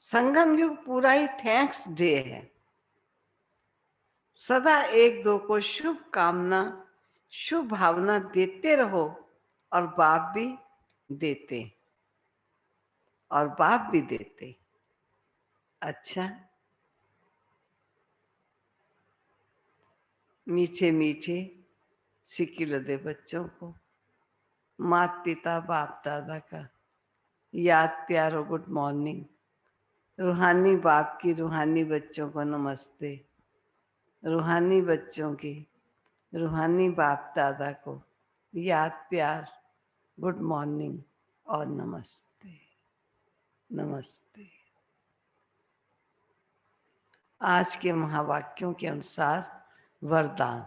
संगम युग पूरा ही थैंक्स डे है। सदा एक दो को शुभ कामना, शुभ भावना देते रहो और बाप भी देते, और बाप भी देते। अच्छा, मीठे मीठे सिक्के लदे बच्चों को माता पिता बाप दादा का याद प्यार और गुड मॉर्निंग। रूहानी बाप की रूहानी बच्चों को नमस्ते। रूहानी बच्चों की रूहानी बाप दादा को याद प्यार गुड मॉर्निंग और नमस्ते। नमस्ते। आज के महावाक्यों के अनुसार वरदान।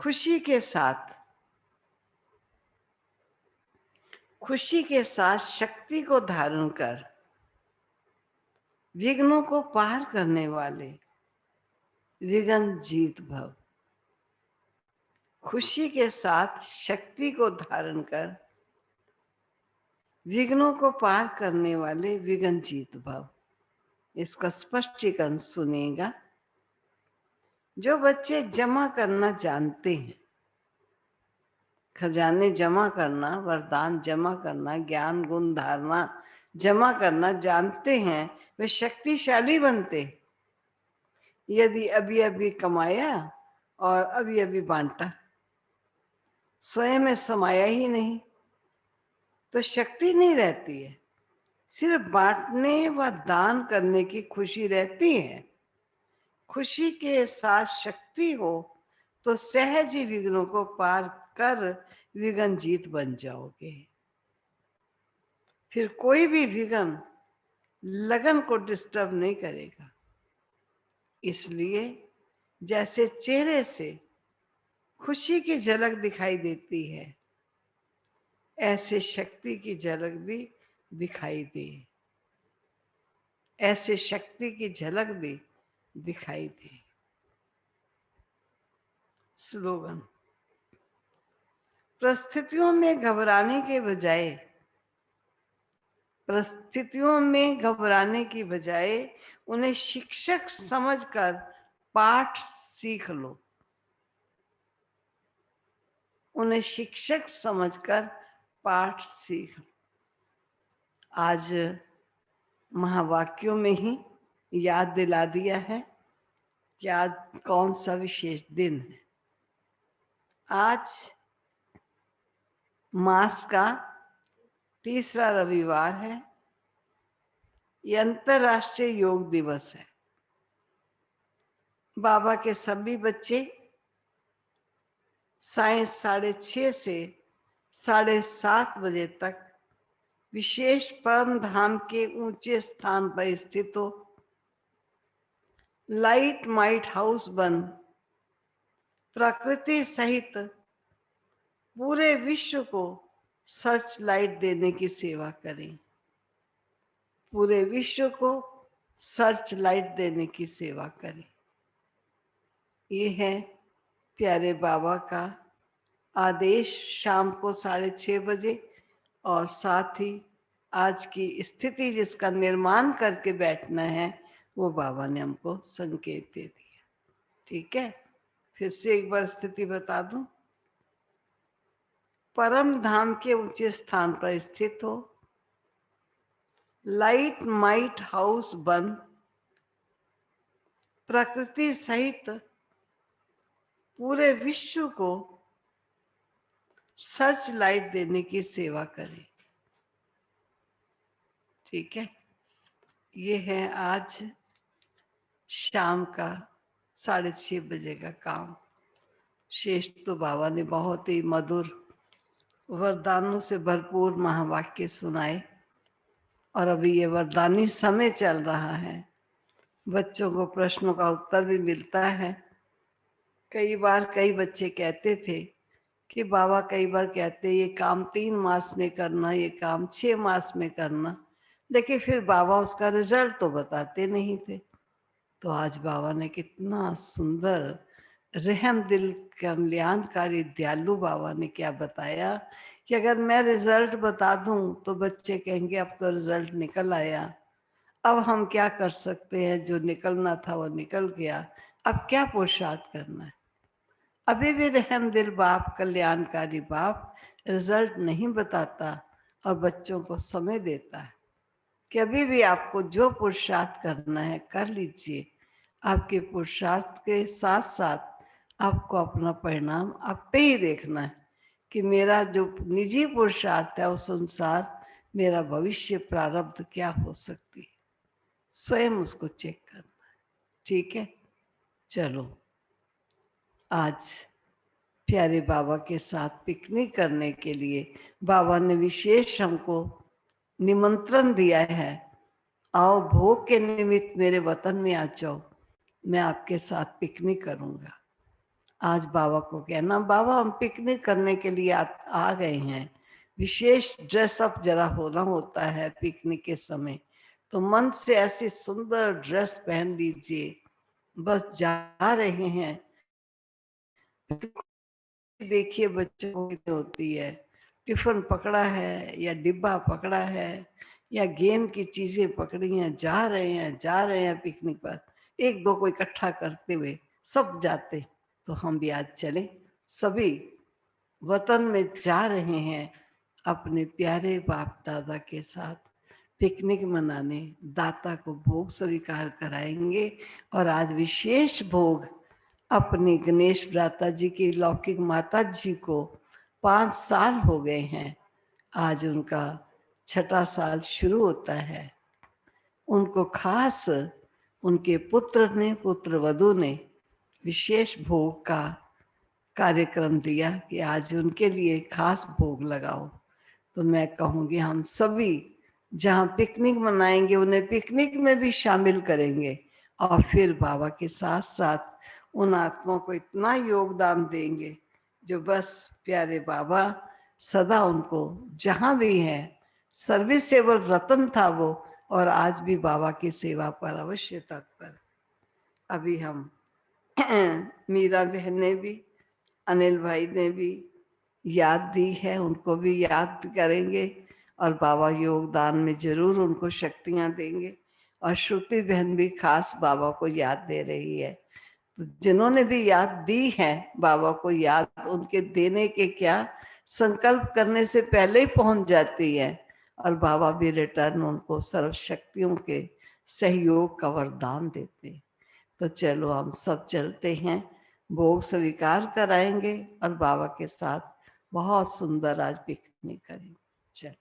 खुशी के साथ शक्ति को धारण कर विघ्नों को पार करने वाले विघ्न जीत भव। खुशी के साथ शक्ति को धारण कर विघ्नों को पार करने वाले विघ्न जीत भव। इसका स्पष्टीकरण सुनेगा। जो बच्चे जमा करना जानते हैं, खजाने जमा करना, वरदान जमा करना, ज्ञान गुण धारणा जमा करना जानते हैं, वे शक्तिशाली बनते। यदि अभी अभी कमाया और अभी अभी बांटा, स्वयं में समाया ही नहीं, तो शक्ति नहीं रहती है। सिर्फ बांटने व दान करने की खुशी रहती है। खुशी के साथ शक्ति हो तो सहज ही विघ्नों को पार कर विघ्न जीत बन जाओगे। फिर कोई भी विघ्न लगन को डिस्टर्ब नहीं करेगा। इसलिए जैसे चेहरे से खुशी की झलक दिखाई देती है, ऐसे शक्ति की झलक भी दिखाई दे, ऐसे शक्ति की झलक भी दिखाई दे। स्लोगन। परिस्थितियों में घबराने के बजाय, परिस्थितियों में घबराने की बजाय उन्हें शिक्षक समझकर पाठ सीख लो। उन्हें शिक्षक समझकर पाठ सीख लो। आज महावाक्यों में ही याद दिला दिया है कि आज कौन सा विशेष दिन है। आज मास का तीसरा रविवार है। ये अंतर्राष्ट्रीय योग दिवस है। बाबा के सभी बच्चे सायं 6:30 से 7:30 बजे तक विशेष परम धाम के ऊंचे स्थान पर स्थित हो। लाइट माइट हाउस बन प्रकृति सहित पूरे विश्व को सर्च लाइट देने की सेवा करें। पूरे विश्व को सर्च लाइट देने की सेवा करें। ये है प्यारे बाबा का आदेश शाम को 6:30 बजे। और साथ ही आज की स्थिति जिसका निर्माण करके बैठना है, वो बाबा ने हमको संकेत दे दिया। ठीक है, फिर से एक बार स्थिति बता दूं। परम धाम के ऊंचे स्थान पर स्थित हो। लाइट माइट हाउस बन प्रकृति सहित पूरे विश्व को सर्च लाइट देने की सेवा करें। ठीक है, ये है आज शाम का 6:30 बजे का काम। शेष तो बाबा ने बहुत ही मधुर वरदानों से भरपूर महावाक्य सुनाए। और अभी ये वरदानी समय चल रहा है। बच्चों को प्रश्नों का उत्तर भी मिलता है। कई बार कई बच्चे कहते थे कि बाबा कई बार कहते ये काम 3 मास में करना, ये काम 6 मास में करना, लेकिन फिर बाबा उसका रिजल्ट तो बताते नहीं थे। तो आज बाबा ने कितना सुंदर रहम दिल कल्याणकारी दयालु बाबा ने क्या बताया कि अगर मैं रिजल्ट बता दूं तो बच्चे कहेंगे अब तो रिजल्ट निकल आया, अब हम क्या कर सकते हैं, जो निकलना था वो निकल गया, अब क्या पुरुषार्थ करना है। अभी भी रहम दिल बाप, कल्याणकारी बाप रिजल्ट नहीं बताता और बच्चों को समय देता है कि अभी भी आपको जो पुरुषार्थ करना है कर लीजिए। आपके पुरुषार्थ के साथ साथ आपको अपना परिणाम आप पे ही देखना है कि मेरा जो निजी पुरुषार्थ है उस अनुसार मेरा भविष्य प्रारब्ध क्या हो सकती है, स्वयं उसको चेक करना है। ठीक है, चलो आज प्यारे बाबा के साथ पिकनिक करने के लिए बाबा ने विशेष हमको निमंत्रण दिया है। आओ भोग के निमित्त मेरे वतन में आ जाओ, मैं आपके साथ पिकनिक करूंगा। आज बाबा को कहना, बाबा हम पिकनिक करने के लिए आ गए हैं। विशेष ड्रेसअप जरा होना होता है पिकनिक के समय, तो मन से ऐसी सुंदर ड्रेस पहन लीजिए, बस जा रहे हैं। देखिए बच्चों को कितनी होती है, टिफिन पकड़ा है या डिब्बा पकड़ा है या गेम की चीजें पकड़ी हैं, जा रहे हैं पिकनिक पर, एक दो को इकट्ठा करते हुए सब जाते। तो हम भी आज चले, सभी वतन में जा रहे हैं अपने प्यारे बाप दादा के साथ पिकनिक मनाने, दाता को भोग स्वीकार कराएंगे। और आज विशेष भोग अपनी गणेश भ्राता जी की लौकिक माता जी को 5 साल हो गए हैं, आज उनका 6ठा साल शुरू होता है। उनको खास उनके पुत्र वधु ने विशेष भोग का कार्यक्रम दिया कि आज उनके लिए खास भोग लगाओ। तो मैं कहूँगी हम सभी जहाँ पिकनिक मनाएंगे उन्हें पिकनिक में भी शामिल करेंगे, और फिर बाबा के साथ साथ उन आत्माओं को इतना योगदान देंगे जो बस प्यारे बाबा सदा उनको जहाँ भी हैं, सर्विसेबल रतन था वो, और आज भी बाबा की सेवा पर अवश्य तत्पर। अभी हम मीरा बहन ने भी, अनिल भाई ने भी याद दी है, उनको भी याद करेंगे और बाबा योगदान में जरूर उनको शक्तियां देंगे। और श्रुति बहन भी खास बाबा को याद दे रही है। तो जिन्होंने भी याद दी है बाबा को याद, उनके देने के क्या संकल्प करने से पहले ही पहुंच जाती है, और बाबा भी रिटर्न उनको सर्वशक्तियों के सहयोग का वरदान देते। तो चलो हम सब चलते हैं, भोग स्वीकार कराएंगे और बाबा के साथ बहुत सुंदर आज पिकनिक करेंगे। चल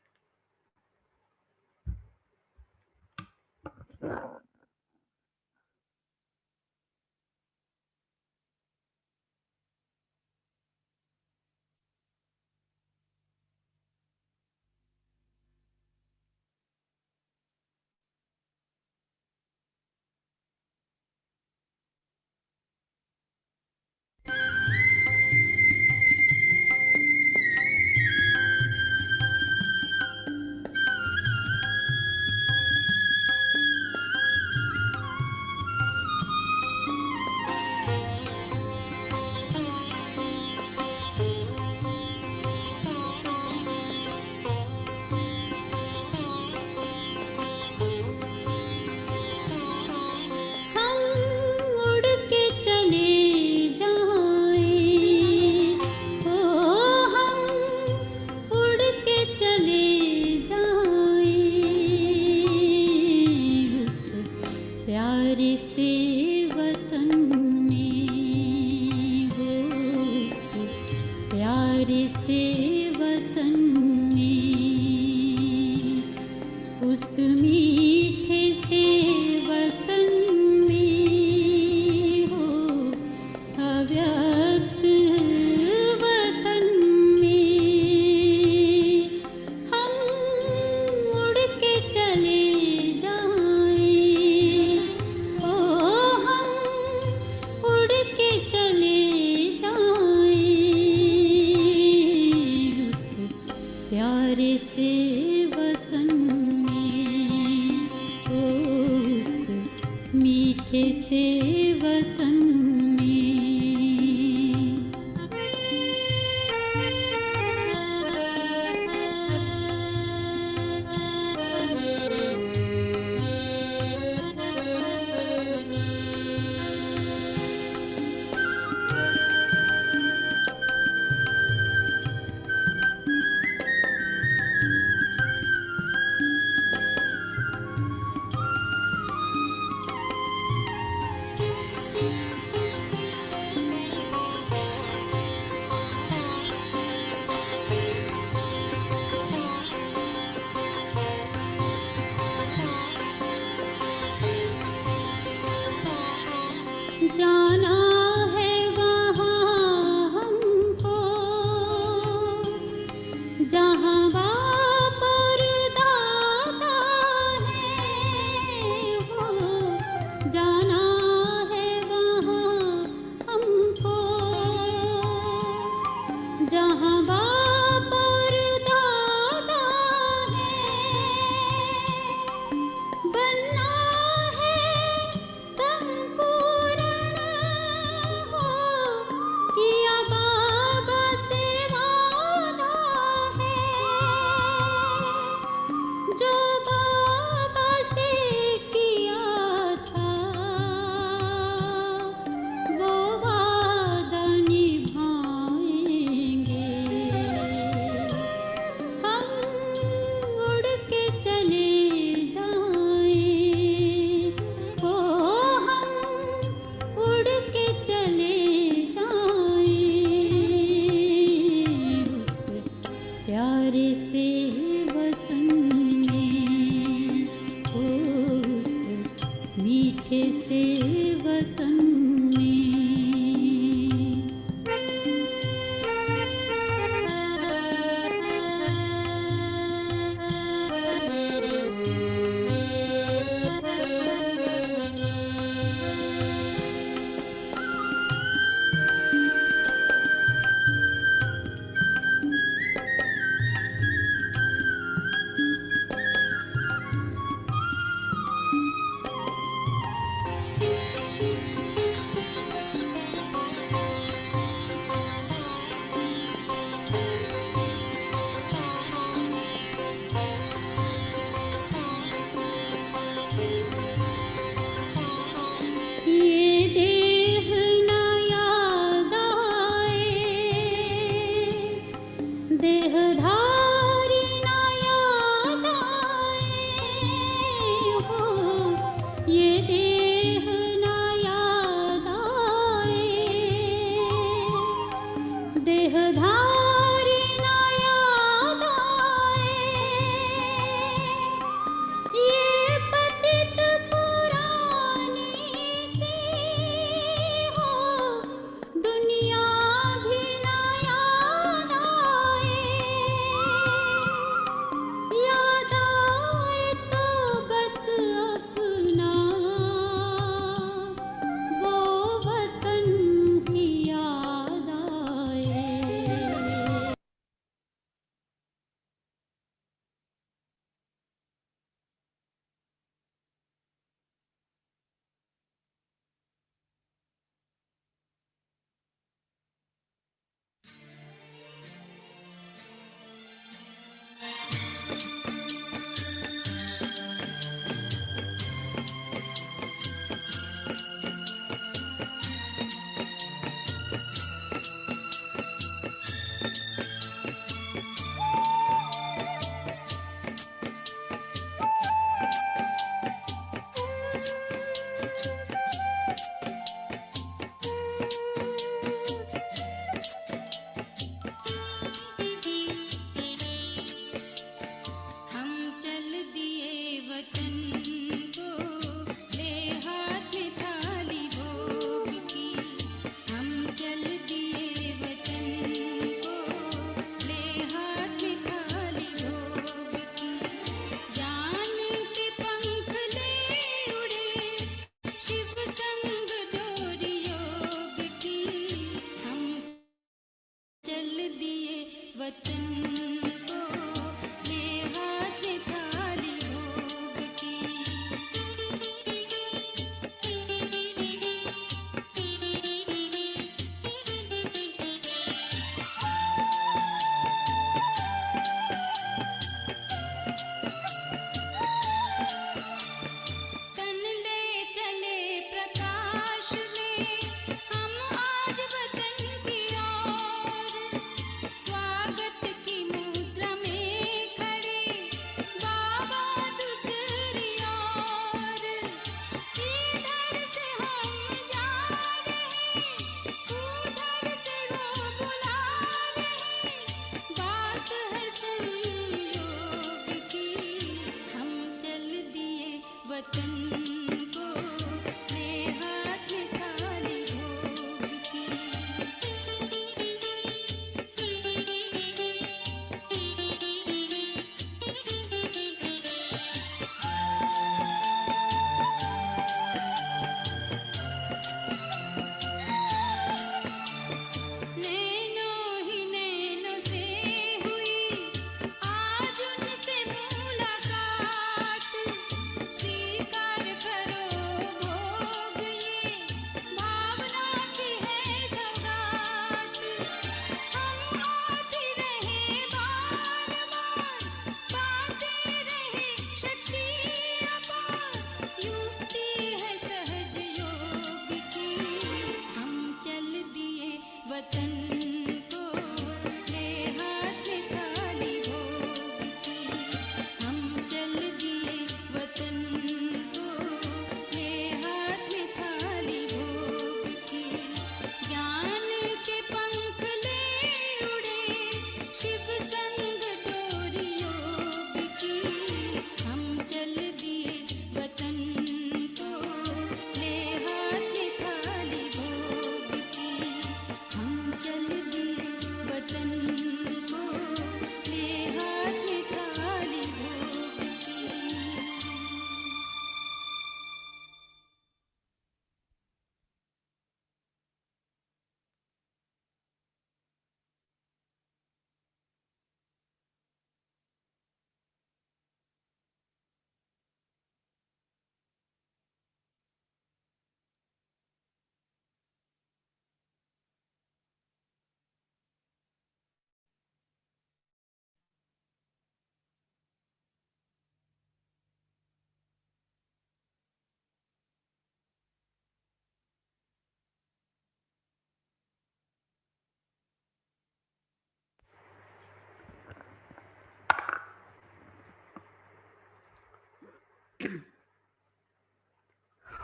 से वतन में, उस मीठे से वतन में।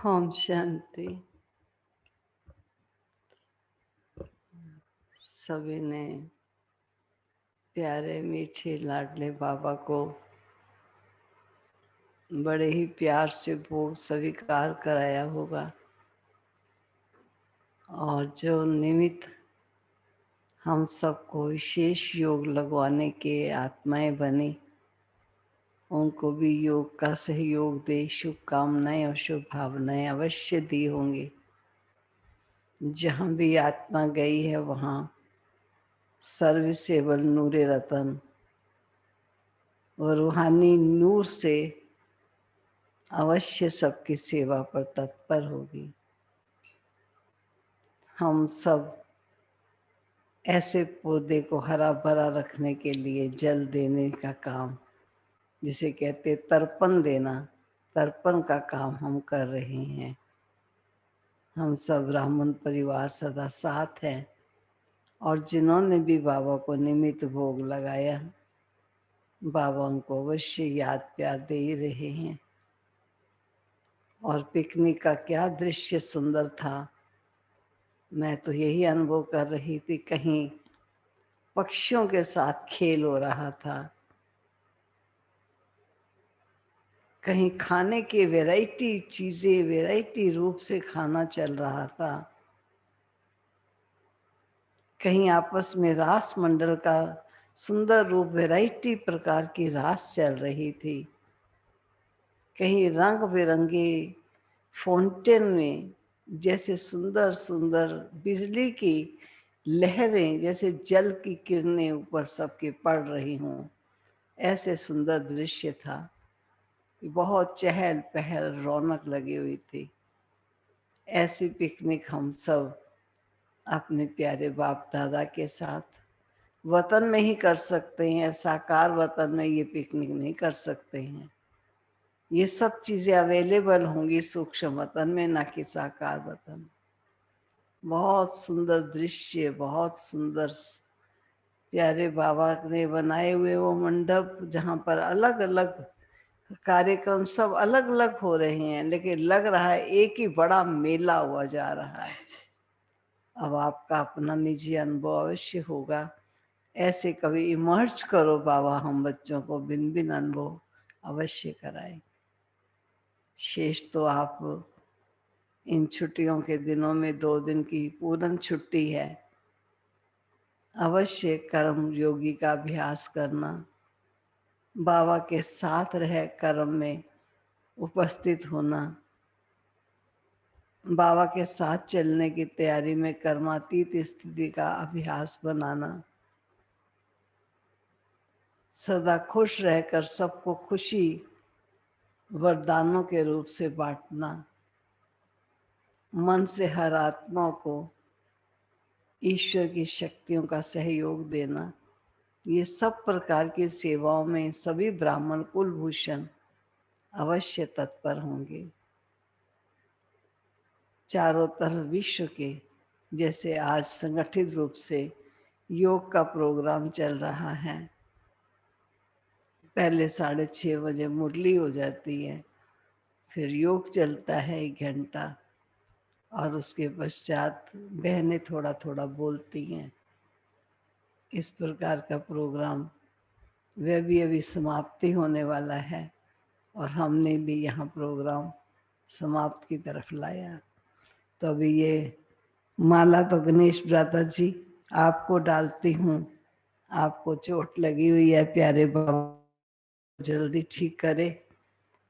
ओम शांति। सभी ने प्यारे मीठे लाडले बाबा को बड़े ही प्यार से भोग स्वीकार कराया होगा, और जो निमित्त हम सबको विशेष योग लगवाने के आत्माएं बनी, उनको भी योग का सहयोग दे, शुभकामनाएं और शुभ भावनाएं अवश्य दी होंगी। जहाँ भी आत्मा गई है वहाँ सर्विसेबल नूरे रतन और रूहानी नूर से अवश्य सबकी सेवा पर तत्पर होगी। हम सब ऐसे पौधे को हरा भरा रखने के लिए जल देने का काम, जिसे कहते तर्पण देना, तर्पण का काम हम कर रहे हैं। हम सब ब्राह्मण परिवार सदा साथ हैं, और जिन्होंने भी बाबा को निमित्त भोग लगाया, बाबा उनको अवश्य याद प्यार दे ही रहे हैं। और पिकनिक का क्या दृश्य सुंदर था। मैं तो यही अनुभव कर रही थी, कहीं पक्षियों के साथ खेल हो रहा था, कहीं खाने के वैरायटी चीजें वैरायटी रूप से खाना चल रहा था, कहीं आपस में रास मंडल का सुंदर रूप वैरायटी प्रकार की रास चल रही थी, कहीं रंग बिरंगे फाउंटेन में जैसे सुंदर सुंदर बिजली की लहरें, जैसे जल की किरणें ऊपर सबके पड़ रही हों, ऐसे सुंदर दृश्य था। बहुत चहल पहल रौनक लगी हुई थी। ऐसी पिकनिक हम सब अपने प्यारे बाप दादा के साथ वतन में ही कर सकते हैं। साकार वतन में ये पिकनिक नहीं कर सकते हैं। ये सब चीजें अवेलेबल होंगी सूक्ष्म वतन में, ना कि साकार वतन। बहुत सुंदर दृश्य, बहुत सुंदर प्यारे बाबा ने बनाए हुए वो मंडप, जहाँ पर अलग अलग कार्यक्रम सब अलग अलग हो रहे हैं, लेकिन लग रहा है एक ही बड़ा मेला हुआ जा रहा है। अब आपका अपना निजी अनुभव अवश्य होगा। ऐसे कभी इमर्ज करो बाबा, हम बच्चों को भिन्न भिन्न अनुभव अवश्य कराएं। शेष तो आप इन छुट्टियों के दिनों में 2 दिन की पूर्ण छुट्टी है, अवश्य कर्म योगी का अभ्यास करना, बाबा के साथ रह कर्म में उपस्थित होना, बाबा के साथ चलने की तैयारी में कर्मातीत स्थिति का अभ्यास बनाना, सदा खुश रहकर सबको खुशी वरदानों के रूप से बांटना, मन से हर आत्मा को ईश्वर की शक्तियों का सहयोग देना, ये सब प्रकार की सेवाओं में सभी ब्राह्मण कुलभूषण अवश्य तत्पर होंगे। चारों तरफ विश्व के जैसे आज संगठित रूप से योग का प्रोग्राम चल रहा है। पहले 6:30 बजे मुरली हो जाती है, फिर योग चलता है 1 घंटा, और उसके पश्चात बहनें थोड़ा थोड़ा बोलती हैं। इस प्रकार का प्रोग्राम वह भी अभी समाप्ति होने वाला है, और हमने भी यहाँ प्रोग्राम समाप्त की तरफ लाया। तो अभी ये माला तो गणेश भ्राता जी आपको डालती हूँ। आपको चोट लगी हुई है, प्यारे बाबा जल्दी ठीक करे,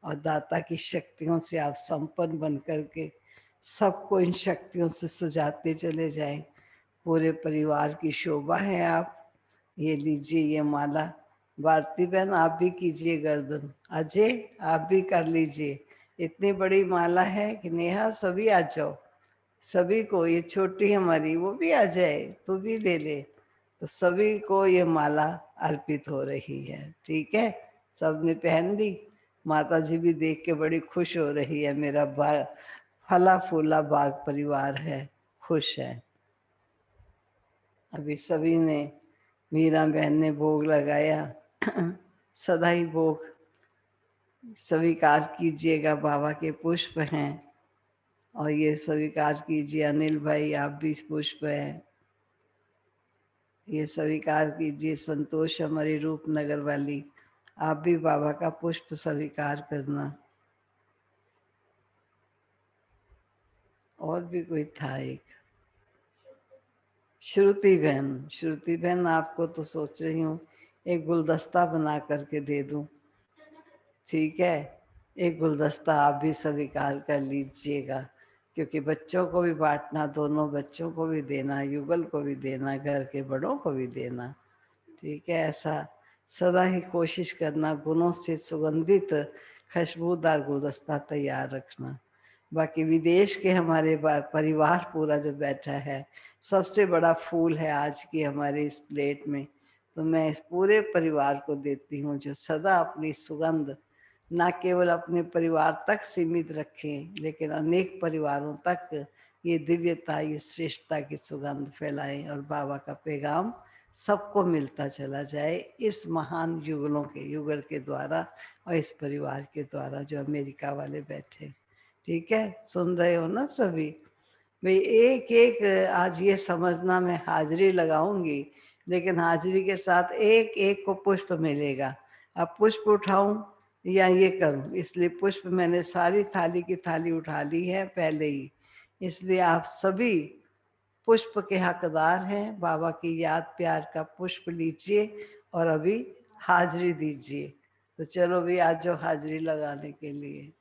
और दाता की शक्तियों से आप संपन्न बन करके सबको इन शक्तियों से सजाते चले जाएं। पूरे परिवार की शोभा है आप। ये लीजिए ये माला। भारती बहन आप भी कीजिए गर्दन। अजय आप भी कर लीजिए। इतनी बड़ी माला है कि नेहा सभी आ जाओ, सभी को। ये छोटी हमारी वो भी आ जाए, तू भी ले ले। तो सभी को ये माला अर्पित हो रही है। ठीक है, सबने पहन ली। माता जी भी देख के बड़ी खुश हो रही है। मेरा फला फूला बाग परिवार है, खुश है। अभी सभी ने, मीरा बहन ने भोग लगाया। सदा ही भोग स्वीकार कीजिएगा बाबा के पुष्प हैं। और ये स्वीकार कीजिए अनिल भाई, आप भी पुष्प हैं। ये स्वीकार कीजिए संतोष हमारी रूपनगर वाली, आप भी बाबा का पुष्प स्वीकार करना। और भी कोई था एक, श्रुति बहन। श्रुति बहन, आपको तो सोच रही हूँ एक गुलदस्ता बना करके दे दूं। ठीक है, एक गुलदस्ता आप भी स्वीकार कर लीजिएगा, क्योंकि बच्चों को भी बांटना, दोनों बच्चों को भी देना, युगल को भी देना, घर के बड़ों को भी देना। ठीक है, ऐसा सदा ही कोशिश करना, गुणों से सुगंधित खुशबूदार गुलदस्ता तैयार रखना। बाकी विदेश के हमारे परिवार पूरा जो बैठा है, सबसे बड़ा फूल है आज की हमारे इस प्लेट में। तो मैं इस पूरे परिवार को देती हूँ जो सदा अपनी सुगंध न केवल अपने परिवार तक सीमित रखें, लेकिन अनेक परिवारों तक ये दिव्यता, ये श्रेष्ठता की सुगंध फैलाएं और बाबा का पैगाम सबको मिलता चला जाए इस महान युगल के द्वारा और इस परिवार के द्वारा जो अमेरिका वाले बैठे। ठीक है, सुन रहे हो ना सभी? भाई एक एक आज ये समझना, मैं हाजिरी लगाऊंगी, लेकिन हाजिरी के साथ एक एक को पुष्प मिलेगा। अब पुष्प उठाऊं या ये करूं, इसलिए पुष्प मैंने सारी थाली की थाली उठा ली है पहले ही। इसलिए आप सभी पुष्प के हकदार हैं। बाबा की याद प्यार का पुष्प लीजिए और अभी हाजिरी दीजिए। तो चलो भी आज जो हाजिरी लगाने के लिए।